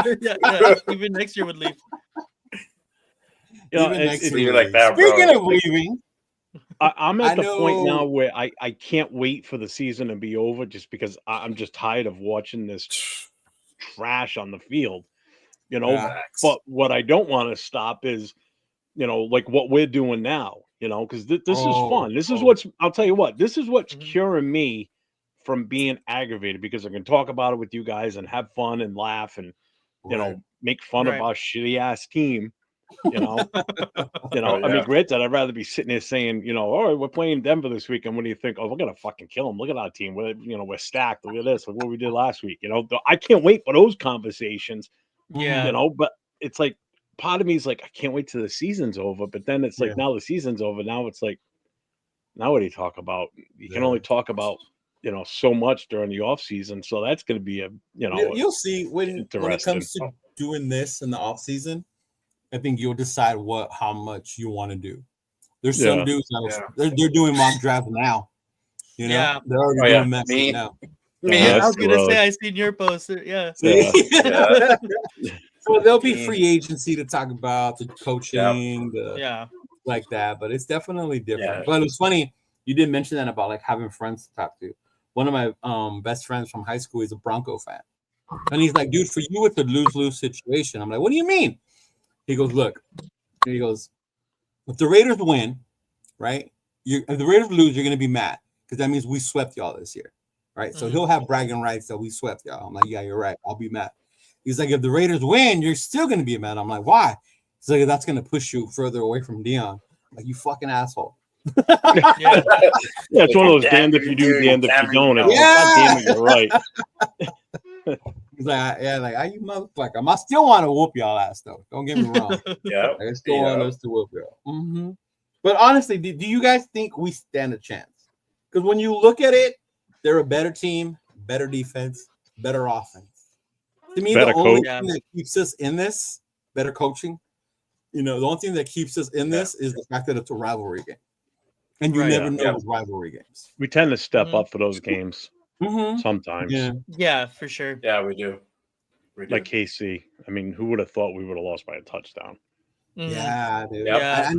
Even next year would leave. Like that, Speaking of leaving, I'm at the point now where I can't wait for the season to be over just because I'm just tired of watching this trash on the field. But what I don't want to stop is, like what we're doing now, because this is fun. This is I'll tell you what, this is what's curing me from being aggravated because I can talk about it with you guys and have fun and laugh and, make fun of our shitty ass team. I mean, granted, I'd rather be sitting here saying, all right, we're playing Denver this week, and what do you think? Oh, we're gonna fucking kill them. Look at our team. We're stacked. Look at this. Look what we did last week. I can't wait for those conversations. Yeah. But it's like part of me is like, I can't wait till the season's over. But then it's like now the season's over. Now it's like, now what do you talk about? You can only talk about so much during the off season. So that's going to be you'll see when it comes to doing this in the off season. I think you'll decide how much you want to do. There's some dudes they're doing mock draft now. They're already doing that now. I was gonna say I seen your poster. Yeah. So there'll be free agency to talk about, the coaching, like that. But it's definitely different. But it was funny you did mention that about like having friends to talk to. One of my best friends from high school is a Bronco fan, and he's like, "Dude, for you, it's a lose-lose situation." I'm like, "What do you mean?" He goes, "Look," he goes, "If the Raiders win, right? If the Raiders lose, you're gonna be mad because that means we swept y'all this year, right? So he'll have bragging rights that we swept y'all." I'm like, "Yeah, you're right. I'll be mad." He's like, "If the Raiders win, you're still gonna be mad." I'm like, "Why?" He's like, "That's gonna push you further away from Dion." I'm like, "You fucking asshole." It's one of those damned if you do, damned if you don't. Damn it, you're right. He's like, you motherfucker. I still want to whoop y'all ass though. Don't get me wrong. I still want us to whoop y'all. But honestly, do you guys think we stand a chance? Because when you look at it, they're a better team, better defense, better offense. To me, the only thing that keeps us in this, better coaching. The only thing that keeps us in this is the fact that it's a rivalry game. And you never know with rivalry games. We tend to step up for those games sometimes. Yeah, for sure. Yeah, we do. Like KC. I mean, who would have thought we would have lost by a touchdown? Yeah, dude. Yeah.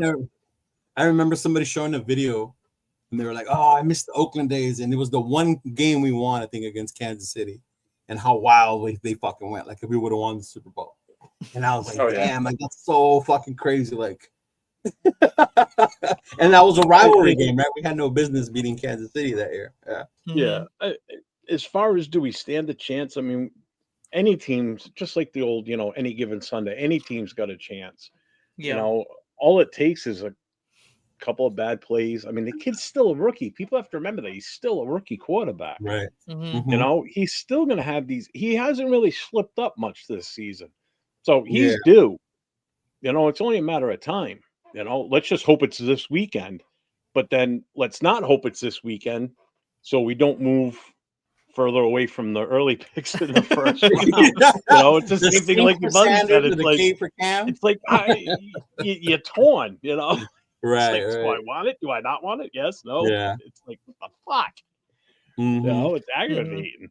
I remember somebody showing a video and they were like, "Oh, I missed the Oakland days." And it was the one game we won, I think, against Kansas City. And how wild they fucking went. Like if we would have won the Super Bowl. And I was like, damn, like that's so fucking crazy. Like and that was a rivalry game, right? We had no business beating Kansas City that year. As far as do we stand a chance? I mean, any teams, just like the old, any given Sunday, any team's got a chance. All it takes is couple of bad plays. I mean, the kid's still a rookie. People have to remember that he's still a rookie quarterback. Right. Mhm. You know, he's still going to have these. He hasn't really slipped up much this season. So he's Yeah. due. You know, it's only a matter of time. You know, let's just hope it's this weekend. But then let's not hope it's this weekend so we don't move further away from the early picks in the first round. You know, it's the same thing like your buddy said. It's like you're torn, you know. Right, it's like, do I want it? Do I not want it? Yes, no. Yeah. It's like, what the fuck? Mhm. You know, it's aggravating.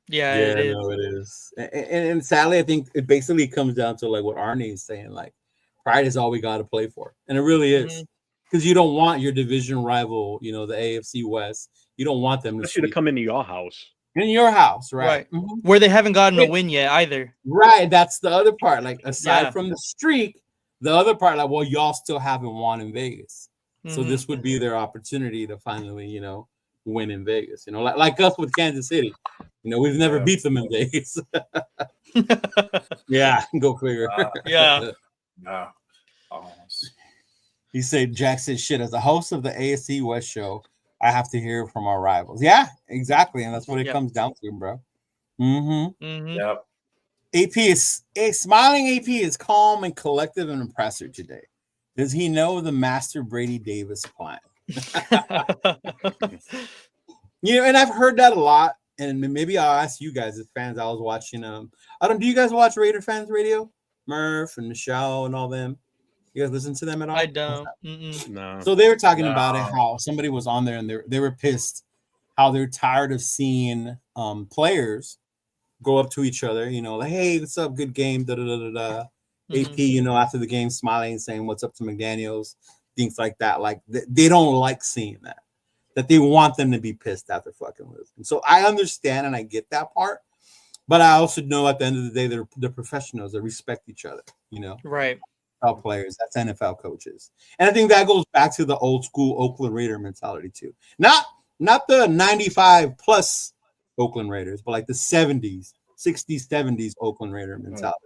Yeah, Yeah, it is. no, it is. And sadly, I think it basically comes down to like what Arnie is saying, like pride is all we got to play for. And it really is. Mhm. Because you don't want your division rival, you know, the AFC West. You don't want them Especially to sweep come into your house. in your house, right? Right. Mhm. Where they haven't gotten a Wait. win yet either. Right. That's the other part. Like aside Yeah. from the streak, the other part, like, well, y'all still haven't won in Vegas. So Mhm. this would be their opportunity to finally, you know, win in Vegas. You know, like us with Kansas City. You know, we've never beat them in Vegas. Yeah, go figure. Yeah. No. Almost. He said, Jack said, shit, as a host of the AFC West show, I have to hear from our rivals. Yeah, exactly. And that's what it Yep. comes down to, bro. Mm-hmm. Mhm. Yep. AP is a smiling AP is calm and collective and impressive today. Does he know the Master Brady Davis plan? You know, and I've heard that a lot. And maybe I'll ask you guys as fans. I was watching I don't do you guys watch Raider Fans Radio? Murph and Michelle and all them. You guys listen to them at all? I don't. Mm-mm. No. So they were talking No. about it, how somebody was on there and they were pissed how they're tired of seeing players go up to each other, you know, like, hey, what's up? Good game. Da, da, da, da, da. Mhm. AP, you know, after the game, smiling and saying, what's up to McDaniels, things like that. Like, they don't like seeing that they want them to be pissed after fucking losing. So I understand and I get that part. But I also know at the end of the day, they're professionals that respect each other, you know. Right. NFL players, that's NFL coaches. And I think that goes back to the old school Oakland Raider mentality too. Not the 95 plus Oakland Raiders, but like the 70s, 60s, 70s Oakland Raider mentality.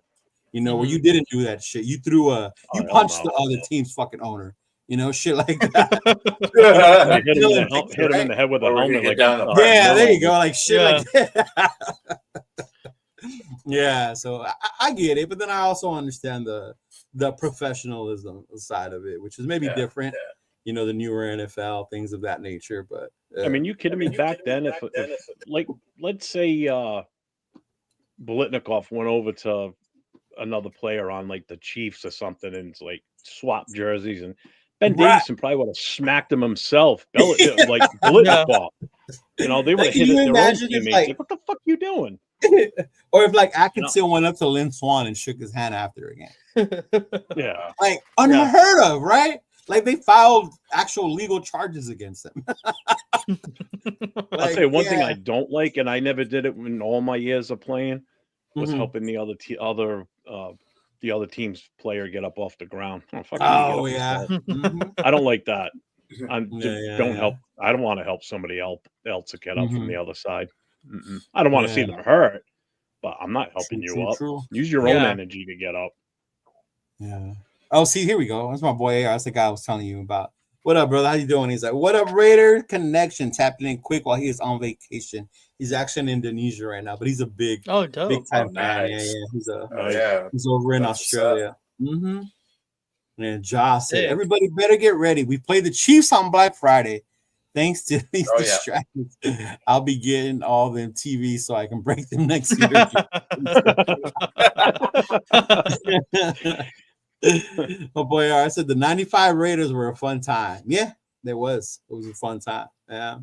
You know, where you didn't do that shit. You threw you punched the other team's fucking owner. You know, shit like that. Hit him in the head with a Or we're helmet. gonna Like, get down the yeah, there you go. Like shit Yeah. like that. Yeah, so I get it, but then I also understand the professionalism side of it, which is maybe different. You know, the newer NFL, things of that nature. But I mean, you kidding me? Back then, if like, let's say Biletnikoff went over to another player on like the Chiefs or something, and it's like swap jerseys, and Ben Davison probably would have smacked him himself. Like Biletnikoff. You know, they would have Can hit you their own imagine if, teammates. like- Like, what the fuck you doing? or if like Atkinson went up to Lynn Swan and shook his hand after a game. Yeah. Like unheard of, right? Like they filed actual legal charges against him. I'll say one thing I don't like, and I never did it in all my years of playing, was helping the other team's player get up off the ground. Oh yeah. I don't like that. Yeah, don't yeah. help. I don't want to help somebody else to get up from Mhm. the other side. I don't want to see them hurt, but I'm not helping you up. True. Use your own Yeah. energy to get up. Yeah. Oh, see, here we go. That's my boy. That's the guy I was telling you about. What up, brother? How you doing? He's like, what up, Raider Connection? Tapping in quick while he is on vacation. He's actually in Indonesia right now, but he's a big dope. time fan. Nice. Yeah. He's over in That's what's Australia. Mm-hmm. And Josh said, Sick. everybody better get ready. We play the Chiefs on Black Friday. Thanks to these Oh, yeah. distractions, I'll be getting all them TV so I can break them next year. Oh boy, I said the 95 Raiders were a fun time. Yeah, there was. It was a fun time. Yeah,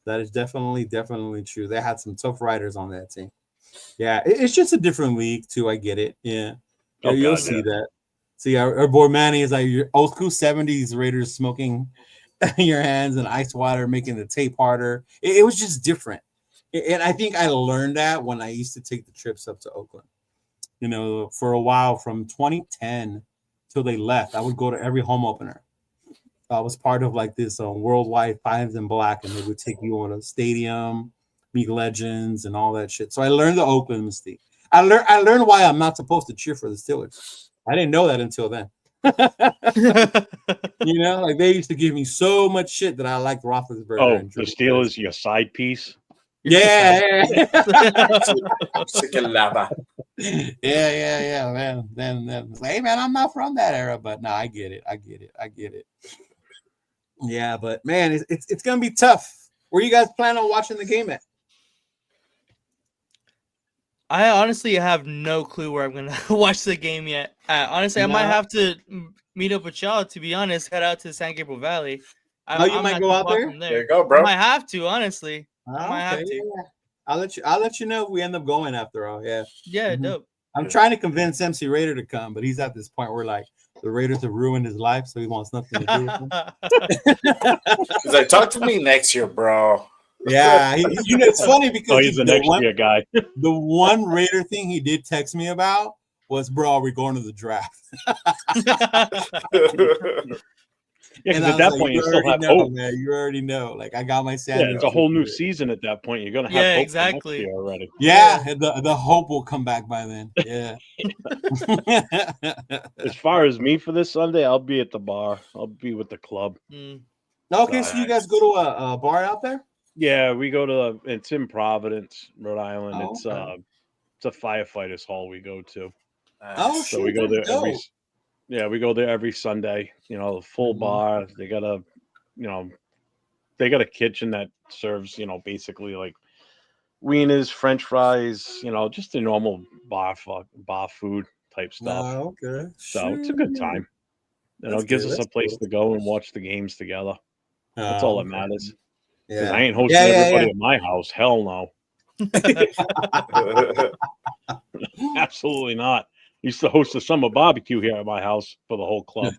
that is definitely true. They had some tough riders on that team. Yeah, it's just a different league too. I get it. Yeah, Oh, you'll God, see yeah. that. See, our boy Manny is like your old school 70s Raiders smoking your hands and ice water, making the tape harder. It was just different. And I think I learned that when I used to take the trips up to Oakland. You know, for a while from 2010 till they left, I would go to every home opener. I was part of like this worldwide Fives and Black, and they would take you on a stadium, meet legends, and all that shit. So I learned the Oakland mystique. I learned why I'm not supposed to cheer for the Steelers. I didn't know that until then. You know, like they used to give me so much shit that I liked Roethlisberger. Oh, and the Drew Steelers, your side piece. Yeah. Chicken lava. Yeah, man. Then hey, man, I'm not from that era, but no, I get it. Yeah, but man, it's gonna be tough. Where you guys plan on watching the game at? I honestly have no clue where I'm gonna watch the game yet. Honestly, I might No? have to meet up with y'all. To be honest, head out to San Gabriel Valley. Oh, you I'm might not go too out far there? from There you go, bro. I might have to, honestly. I Oh, might have okay, to. yeah. I'll let you know if we end up going after all. Yeah. Yeah, Mhm. dope. I'm trying to convince MC Raider to come, but he's at this point where like the Raiders have ruined his life, so he wants nothing to do with them. He's like, talk to me next year, bro. Yeah, it's funny because Oh, he's the next year guy. the one Raider thing he did text me about was, bro, are we going to the draft? Yeah, And because I at was that like, point you still already have know, hope. man. You already know. Like I got my Yeah, sandwich. it's a whole new season at that point. You're gonna have Yeah, hope exactly. for next year already. Yeah, the hope will come back by then. Yeah. As far as me for this Sunday, I'll be at the bar. I'll be with the club. Okay, so you guys go to a bar out there? Yeah, we go to it's in Providence, Rhode Island. Oh, It's okay. it's a firefighters hall we go to. Oh, So shit, we go there that's dope. we go there every Sunday. You know, the full Mhm. bar. They got a kitchen that serves, basically like wieners, French fries, just the normal bar food type stuff. Oh, okay. So it's a good time. That's It gives good. us That's a place cool. to go and watch the games together. That's all that matters. Because I Yeah. ain't hosting Yeah, everybody at my house. Hell no. Absolutely not. Used to host a summer barbecue here at my house for the whole club.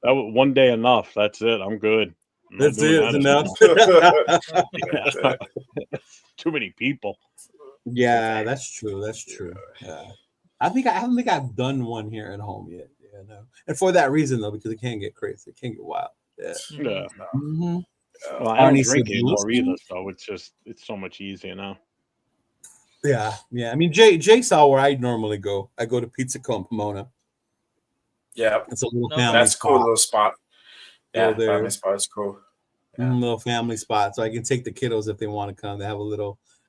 That was one day enough. That's it. I'm good. I'm not That's doing it. that It's enough. anymore. Too many people. Yeah, that's true. That's true. Yeah. I don't think I've done one here at home yet. Yeah, no. And for that reason though, because it can get crazy. It can get wild. Yeah. Yeah. Mhm. Well, I Arnie don't said, drink anymore "Listen." either, so it's so much easier now. Yeah, yeah. I mean, Jay saw where I normally go. I go to Pizza Co in Pomona. Yeah, It's a little No, family that's a cool spot. little spot. Yeah, Go there. family spot is cool. Little family spot, so I can take the kiddos if they want to come. They have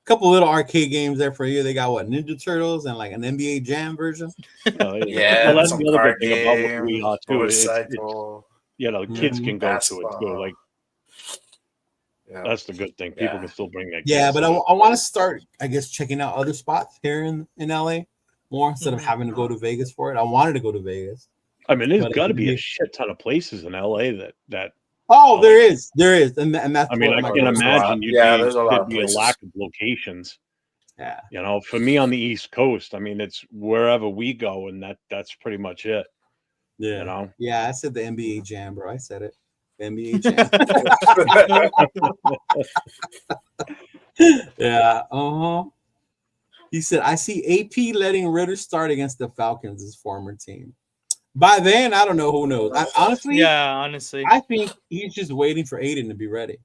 couple little arcade games there for you. They got what, Ninja Turtles and like an NBA Jam version. Yeah, well, that's some the other card good thing about what we games, are too. It's motorcycle. the kids can go to it basketball. too. Like Yeah. that's the good thing. People Yeah. can still bring their kids. Yeah, but to it. I want to start, I guess, checking out other spots here in LA more instead of having to go to Vegas for it. I wanted to go to Vegas. I mean, there's but got to it be a could shit ton of places in LA that. Oh, there is, and that's. I mean, what I my can there's a imagine lot. There's a lot there'd of be a places. lack of locations. Yeah. For me on the East Coast, I mean, it's wherever we go, and that's pretty much it. Yeah. Yeah, I said the NBA Jam, bro. I said it. The NBA Jam. Yeah. He said, I see AP letting Ritter start against the Falcons, his former team. By then, I don't know. Who knows? Honestly, I think he's just waiting for Aiden to be ready.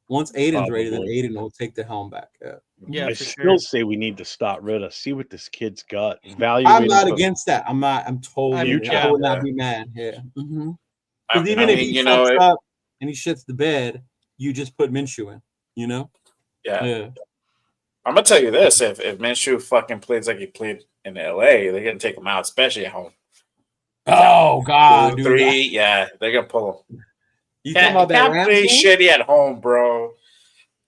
Once Aiden's ready, then Aiden will take the helm back. Yeah, I for still sure. say we need to start Ritter. See what this kid's got. I'm not against that. I'm totally. I would not be mad. Yeah. Because even I if mean, he you know, fucks up and he shits the bed, you just put Minshew in. You know. Yeah. I'm gonna tell you this: if Minshew fucking plays like he played in LA, they're gonna take him out, especially at home. Oh God, 2, dude. 3, yeah, they're gonna pull him. You talking about that Rams play game? shitty at home, bro.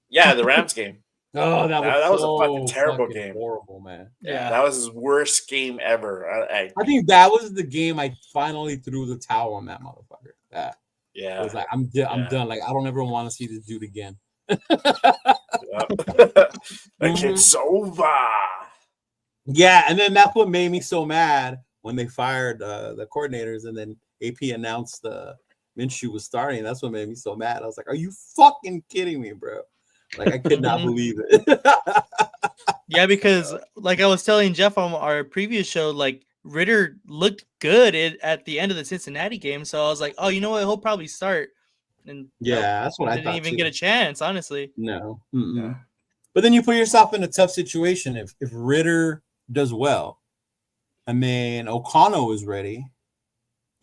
Yeah, the Rams game. Oh, that was a fucking terrible game. Horrible, man. Yeah, that was his worst game ever. I think that was the game I finally threw the towel on that motherfucker. That Yeah, I was like, I'm done. Like, I don't ever want to see this dude again. That kid's over. Yeah, and then that's what made me so mad when they fired the coordinators, and then AP announced Minshew was starting. That's what made me so mad. I was like, "Are you fucking kidding me, bro?" Like, I could not believe it. Yeah, because like I was telling Jeff on our previous show, like Ritter looked good at the end of the Cincinnati game, so I was like, "Oh, you know what? He'll probably start." And yeah, that's what I didn't thought. Even get a chance, honestly. No. Yeah. But then you put yourself in a tough situation if Ritter does well. I mean, O'Connell is ready.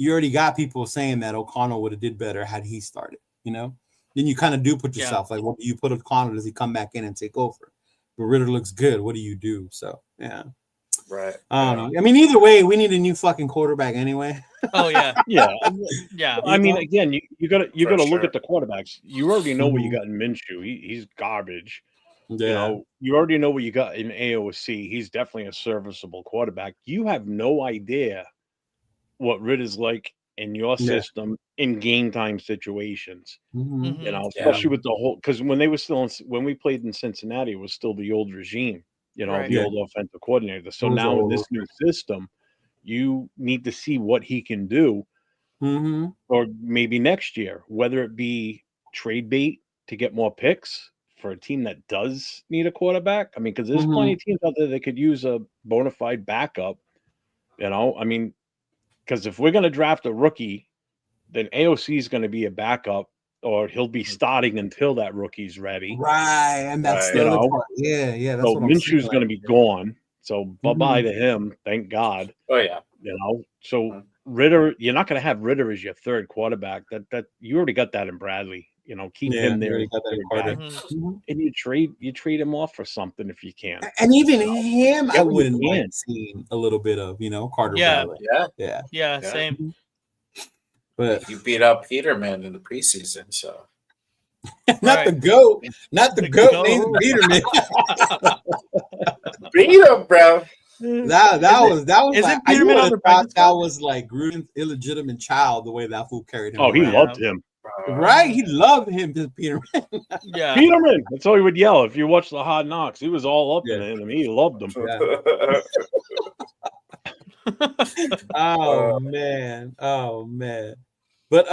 you already got people saying that O'Connell would have did better had he started. Then you kind of do put yourself like, what do you put O'Connell? Does he come back in and take over? But Ritter looks good. What do you do? So yeah. Right. I mean, either way, we need a new fucking quarterback anyway. Oh yeah, Yeah. yeah. I mean, again, you gotta look sure. at the quarterbacks. You already know what you Mhm. got in Minshew. He's garbage. Yeah. You already know what you got in AOC. He's definitely a serviceable quarterback. You have no idea what Ritter's like in your Yeah. system in game time situations. Mhm. Mhm. Especially with the whole, because when they were still when we played in Cincinnati, it was still the old regime. Right. The Yeah. old offensive coordinator. So It was now in old. this new system, you need to see what he can do, Mhm. or maybe next year, whether it be trade bait to get more picks for a team that does need a quarterback. I mean, because there's plenty of teams out there that could use a bona fide backup. I mean, because if we're going to draft a rookie, then AOC is going to be a backup, or he'll be starting until that rookie's ready. Right, and that's the You other know? part. Yeah, that's So what I'm saying. Minshew's going to be gone. So bye-bye to him. Thank God. Oh yeah. So Ritter, you're not going to have Ritter as your third quarterback. That you already got that in Bradley. Keep Yeah, him you there. already as got that in the third Carter. guy. Mhm. And you trade him off for something if you can. And even him, I Yeah, we wouldn't can. mind seeing a little bit of, Carter Yeah. Bradley. Yeah. Yeah. Yeah, Yeah. same. But You beat up Peterman in the preseason, so not the Right. goat, not the The goat, goat. Nathan Peterman. beat him, bro. that was Isn't like, I Peterman would on have the thought practice that squad? was like Gruden's illegitimate child, the way that fool carried him Oh, he around. loved him. Right? He loved him, Peterman. Yeah. Peterman. That's all he would yell. If you watch the Hard Knocks, he was all up in Yeah. him. He loved him. Yeah. Oh man. But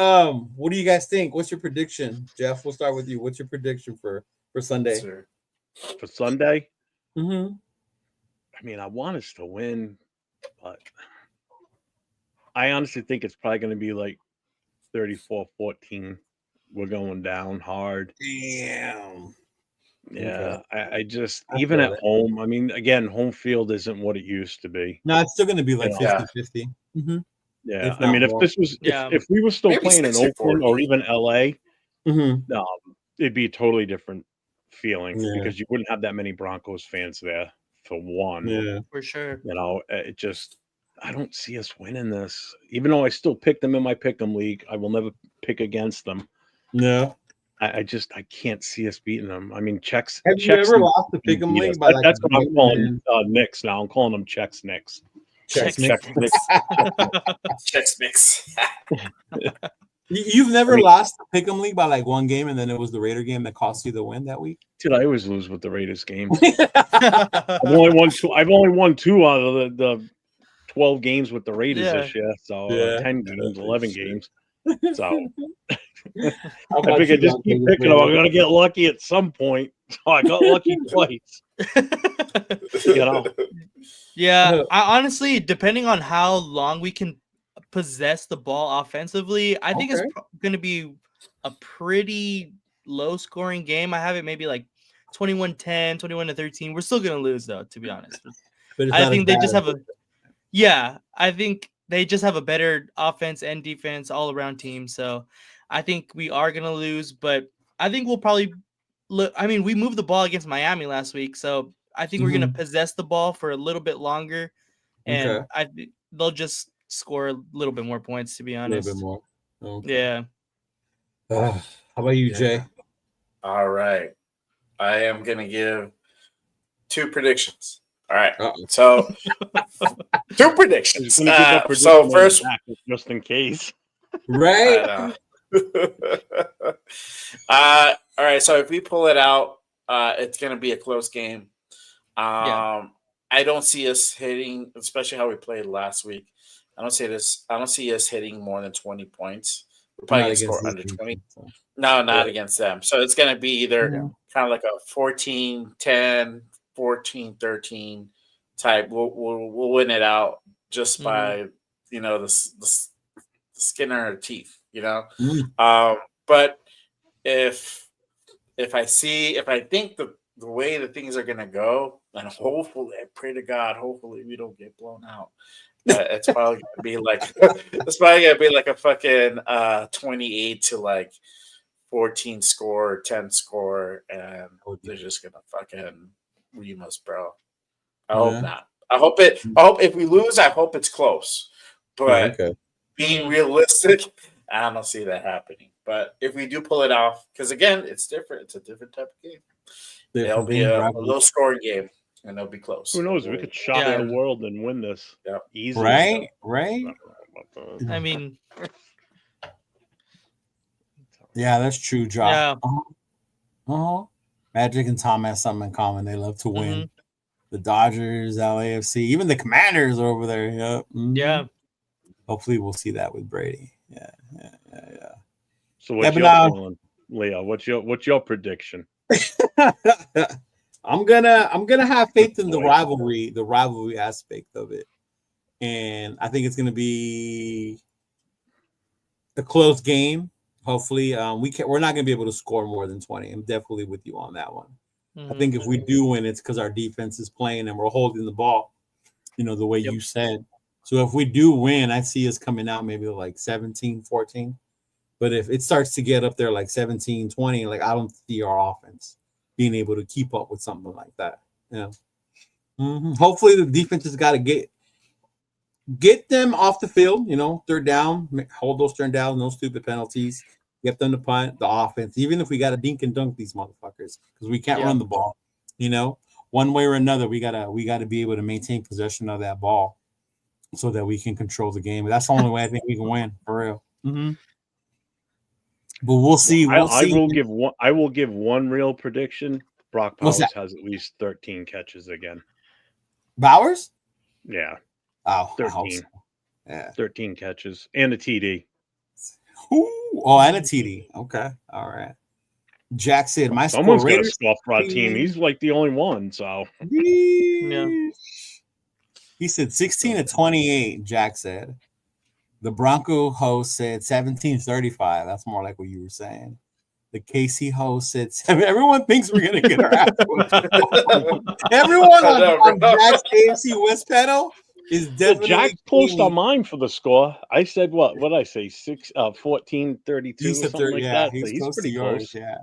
what do you guys think? What's your prediction, Jeff? We'll start with you. What's your prediction for Sunday? Sure. For Sunday, Mm-hmm. I mean, I want us to win, but I honestly think it's probably going to be like 34-14. We're going down hard. Damn. Yeah, Okay. I just, I even feel at it. home, I mean, again, home field isn't what it used to be. No, it's still going to be like Yeah. 50-50. Mm-hmm. Yeah, If I mean, not if more. this was, Yeah. if we were still Maybe playing in 60-40. Oakland or even LA, Mm-hmm. it'd be a totally different feeling Yeah. because you wouldn't have that many Broncos fans there, for one. Yeah. For sure. It just, I don't see us winning this. Even though I still pick them in my pick'em league, I will never pick against them. No. I can't see us beating them. I mean, Checks. Have you ever lost the beat pick'em us. league by like That's a what I'm game calling and Knicks now. I'm calling them Checks Knicks. Checks Checks Knicks? Checks mix. You've never lost the pick'em league by like one game, and then it was the Raider game that cost you the win that week? Dude, I always lose with the Raiders games. I've only won two out of the 12 games with the Raiders Yeah. this year. So Yeah. 10 games, 11 games. So How I about figure you, just Don keep Davis, picking them. I'm Raider? gonna get lucky at some point. So I got lucky twice. Yeah, I honestly, depending on how long we can possess the ball offensively, I think Okay. it's going to be a pretty low scoring game. I have it maybe like 21-10, 21-13. We're still going to lose though, to be honest. But it's I not think as they bad just as- have I think they just have a better offense and defense all around team. So I think we are going to lose, but I think we'll probably look. I mean, we moved the ball against Miami last week, so I think we're going to possess the ball for a little bit longer, and they'll just score a little bit more points, to be a honest. little bit more. Okay. Yeah. How about you, Jay? All right. I am going to give two predictions. All right. Uh-oh. So, two I'm predictions. just gonna get that So, prediction first, back just in case. Right? all right. So, if we pull it out, it's going to be a close game. I don't see us hitting, especially how we played last week. I don't see us hitting more than 20 points. We're probably going to score under 20. So. No, not against them. So it's going to be either kind of like a 14-10, 14-13 type. We'll win it out just by the skin on our teeth. But if I think the way that things are going to go, and hopefully, I pray to God, hopefully we don't get blown out. It's probably gonna be like a fucking 28 to like 14 score, 10 score, and they're just gonna fucking ream us, bro. I hope not. I hope if we lose, I hope it's close. But being realistic, I don't see that happening. But if we do pull it off, because again, it's different. It's a different type of game. It'll be a low scoring game, and it'll be close. Who knows? We could shock the world and win this easily. Right, right. I mean, yeah, that's true, Josh. Yeah. Magic and Tom have something in common. They love to win. The Dodgers, LAFC, even the Commanders are over there. Yep. Yeah. Hopefully, we'll see that with Brady. Yeah. So what's your feeling, Leo? What's your prediction? I'm gonna have faith in the rivalry aspect of it, and I think it's gonna be a close game. Hopefully, we're not gonna be able to score more than 20. I'm definitely with you on that one. I think if we do win, it's because our defense is playing and we're holding the ball, the way you said. So if we do win, I see us coming out maybe like 17-14. But if it starts to get up there like 17-20, like I don't see our offense being able to keep up with something like that. Hopefully the defense has got to get them off the field, third down, hold those third downs, no stupid penalties. Get them to punt the offense, even if we got to dink and dunk these motherfuckers, because we can't run the ball. One way or another, we gotta be able to maintain possession of that ball so that we can control the game. That's the only way I think we can win for real. But we'll see. I will give one real prediction. Brock Powers has at least 13 catches again. Bowers? Yeah. Oh, 13. So. Yeah. 13 catches and a TD. And a TD. Okay. All right. Jack said, someone's got a scuff rod team. He's like the only one. So yeah. He said 16-28. Jack said. The Bronco host said 17-35. That's more like what you were saying. The KC host said 7. Everyone thinks we're gonna get our ass. Everyone on Jack's KFC West pedal is definitely. Jack close on mine for the score. I said what did I say? 14-32 or something like that. He's so close pretty to yours. close. Yeah.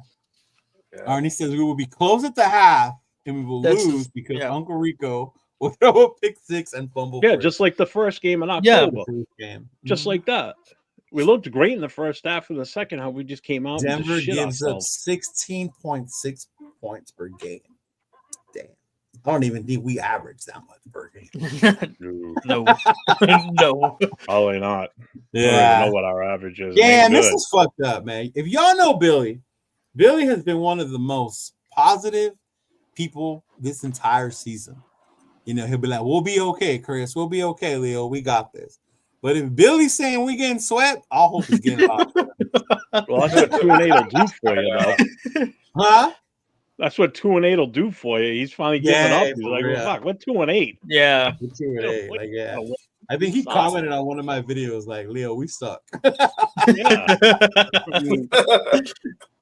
Arnie says we will be close at the half and we will lose because Uncle Rico will throw a pick six and fumble. Yeah, just like the first game in October. Just like that. We looked great in the first half. In the second half, we just came out. Denver and just gives up 16.6 points per game. Damn. I don't even think we average that much per game. No. No. Probably not. Yeah. I don't even know what our average is. Yeah, and this is fucked up, man. If y'all know Billy has been one of the most positive people this entire season. He'll be like, we'll be okay, Chris. We'll be okay, Leo. We got this. But if Billy's saying we getting swept, I hope he's getting lost. Well, that's what 2-8 will do for you, though. Huh? That's what 2-8 will do for you. He's finally giving up. He's like, well, fuck, what 2-8? Yeah. 2-8. Like, yeah. I think he commented on one of my videos like, Leo, we suck. Yeah.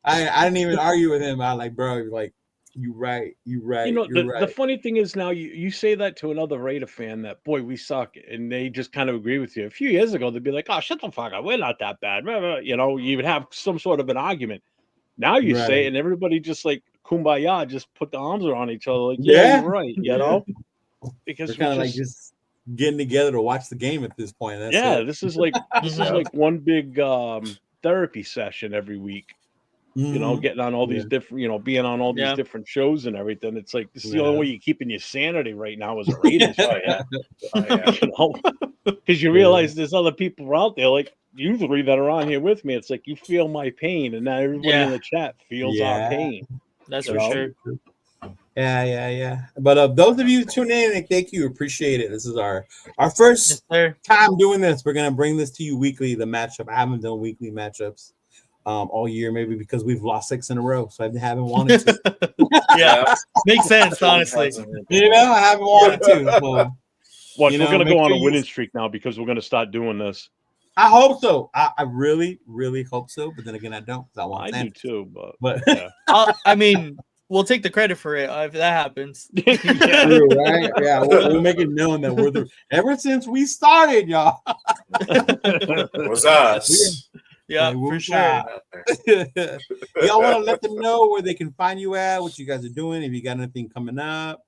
I didn't even argue with him. I like, bro, like, you right. The funny thing is now you say that to another Raider fan that, boy, we suck, and they just kind of agree with you. A few years ago, they'd be like, oh, shut the fuck up. We're not that bad. You would have some sort of an argument. Now you say it, and everybody just like kumbaya, just put the arms around each other. Like, yeah, you're right. Because we're kind of like just getting together to watch the game at this point. That's this is like one big therapy session every week. Getting on all these different, being on all these different shows and everything. It's like this is the only way you're keeping your sanity right now as a Raiders fan. Because you realize there's other people out there like you three that are on here with me. It's like you feel my pain, and now everybody in the chat feels our pain. That's for sure. Yeah. But those of you tuning in, thank you. Appreciate it. This is our first time doing this. We're gonna bring this to you weekly. The matchup. I haven't done weekly matchups all year, maybe because we've lost 6 in a row, so I haven't wanted to. Yeah, makes sense, honestly. I haven't wanted to. So, we're gonna go on a winning streak now because we're gonna start doing this. I hope so. I really, really hope so. But then again, I don't. I do too. But I mean, we'll take the credit for it if that happens. True, right? Yeah, we'll make it known that we're ever since we started, y'all. It was us. Yeah, Like, for who's sure. that? Y'all want to let them know where they can find you at, what you guys are doing, if you got anything coming up.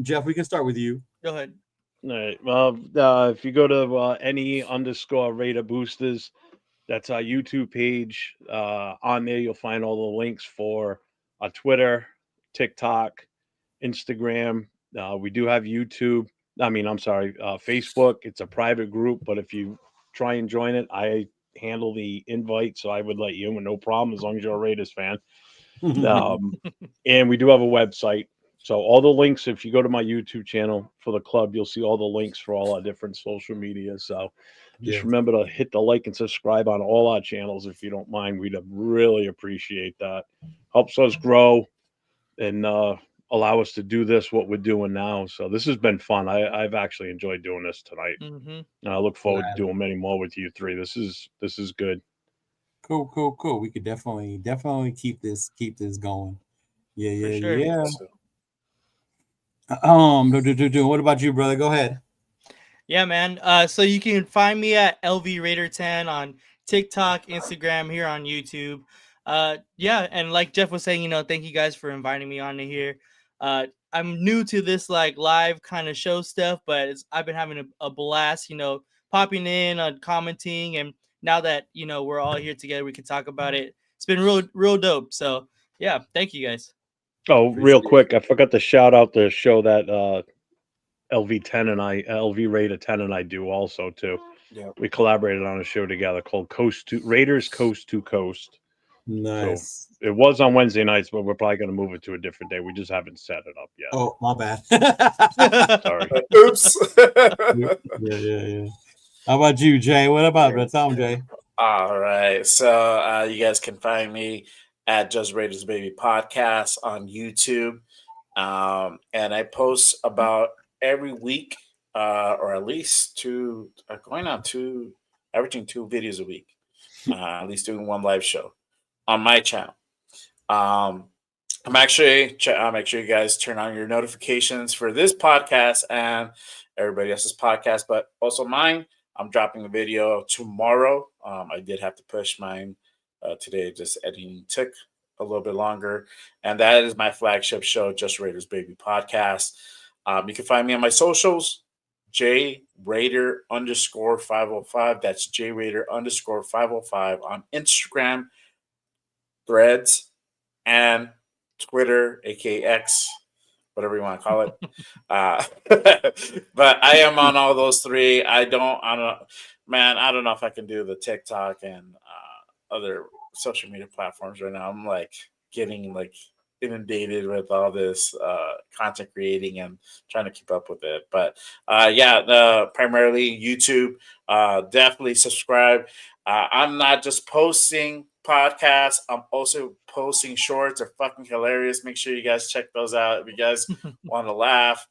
Jeff, we can start with you. Go ahead. All right. Well, if you go to any_Raider Boosters, that's our YouTube page. On there, you'll find all the links for our Twitter, TikTok, Instagram. We do have YouTube. Facebook. It's a private group, but if you try and join it, I handle the invite, so I would let you in with no problem as long as you're a Raiders fan. And we do have a website. So all the links, if you go to my YouTube channel for the club, you'll see all the links for all our different social media. So just remember to hit the like and subscribe on all our channels if you don't mind. We'd really appreciate that. Helps us grow and allow us to do what we're doing now. So this has been fun. I've actually enjoyed doing this tonight. And I look forward to doing many more with you three. This is good. Cool. We could definitely keep this going. Yeah. Sure. What about you, brother? Go ahead. Yeah, man. So you can find me at LV Raider 10 on TikTok, Instagram, here on YouTube. Yeah, and like Jeff was saying, thank you guys for inviting me on to here. I'm new to this like live kind of show stuff, but I've been having a blast, popping in, commenting, and now that we're all here together, we can talk about it. It's been real dope. So yeah, thank you guys. Oh, real quick, I forgot to shout out the show that LV Raider 10 and I do also too. Yeah. We collaborated on a show together called Raiders Coast to Coast. Nice. So it was on Wednesday nights, but we're probably going to move it to a different day. We just haven't set it up yet. Oh, my bad. Sorry. Oops. Yeah. How about you, Jay? What about that? Tell him, Jay. All right. So you guys can find me at Just Raiders Baby Podcast on YouTube. And I post about every week, or at least averaging 2 videos a week, at least doing one live show on my channel. Make sure you guys turn on your notifications for this podcast and everybody else's podcast, but also mine. I'm dropping a video tomorrow. I did have to push mine today. Just editing took a little bit longer. And that is my flagship show, Just Raiders Baby Podcast. You can find me on my socials, JRaider_505. That's JRaider_505 on Instagram, Threads, and Twitter, aka X, whatever you want to call it. But I am on all those three. I don't know if I can do the TikTok and other social media platforms right now. I'm like getting like inundated with all this content creating and trying to keep up with it. But primarily YouTube. Definitely subscribe. I'm not just posting podcasts. I'm also posting shorts. They're fucking hilarious. Make sure you guys check those out if you guys want to laugh.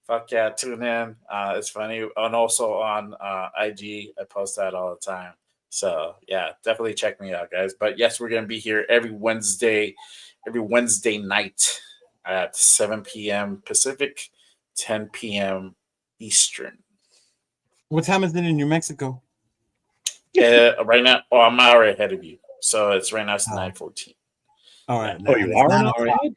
Fuck yeah, tune in. It's funny. And also on IG, I post that all the time. So yeah, definitely check me out, guys. But yes, we're gonna be here every Wednesday night at 7 p.m. Pacific, 10 p.m. Eastern. What time is it in New Mexico? Right now, I'm an hour ahead of you. So it's right now, it's 9:14. All right. Oh, you are an hour ahead?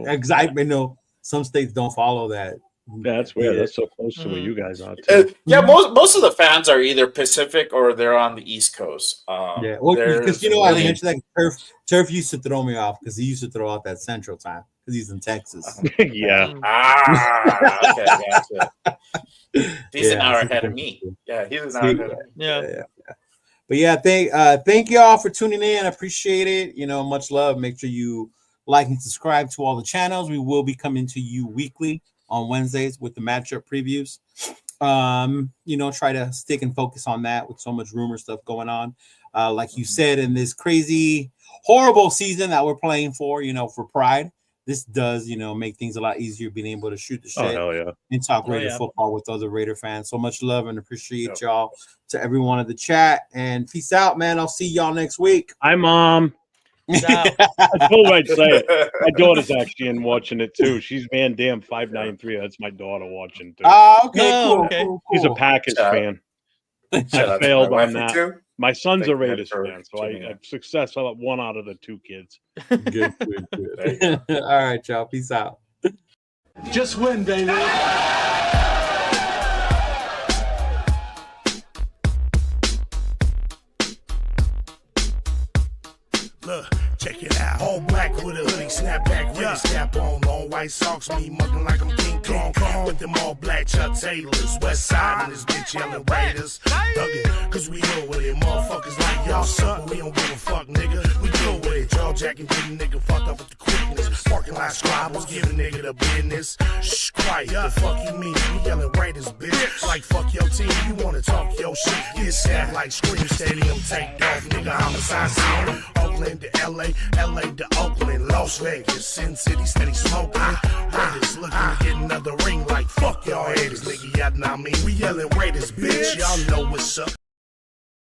Exactly. No, some states don't follow that. That's weird. That's so close to where you guys are. Yeah, most of the fans are either Pacific or they're on the East Coast. Yeah, well, because I mentioned that Turf used to throw me off because he used to throw out that Central Time because he's in Texas. Yeah. Okay, gotcha. He's an hour ahead of me. Yeah, he's an hour ahead of me. Yeah. But yeah, thank y'all for tuning in. I appreciate it. Much love. Make sure you like and subscribe to all the channels. We will be coming to you weekly on Wednesdays with the matchup previews. Try to stick and focus on that with so much rumor stuff going on. Like you said, in this crazy, horrible season that we're playing for Pride, this does, make things a lot easier being able to shoot the shit and talk Raider football with other Raider fans. So much love and appreciate y'all to everyone in the chat. And peace out, man. I'll see y'all next week. Hi, Mom. Ciao. I told her I'd say it. My daughter's actually in watching it too. She's Van Dam 593. That's my daughter watching too. Okay, Oh, cool, okay. cool, She's a cool. Packers Shout out. fan. Shout I out to failed my on wifey, that. too. My son's Thank a you Raiders for fan, so tuning in. I'm successful at one out of the two kids. Good, good, good. All right, y'all. Peace out. Just win, baby. Look, check it out. All black with a hoodie, snapback, with a snap on. Long white socks, me mugging like I'm King Kong. With them all black Chuck Taylors. West side and this bitch yelling Raiders. Thuggin', cause we know with it. Motherfuckers like y'all suck, but we don't give a fuck, nigga. We go with it. Jaw jacking, getting nigga fucked up with the quickness. Parking lot scribbles, giving nigga the business. Shh, quiet, the fuck you mean? We yelling Raiders, bitch. Like fuck your team, you wanna talk your shit. Get stabbed like Scream Stadium, take off, nigga. Homicide scene. Oakland to LA, LA to Oakland, Las Vegas, Sin City, steady smoking. Raiders looking to get another ring like fuck y'all haters, nigga. Y'all know what I mean? We yelling Raiders, bitch. Y'all know what's up.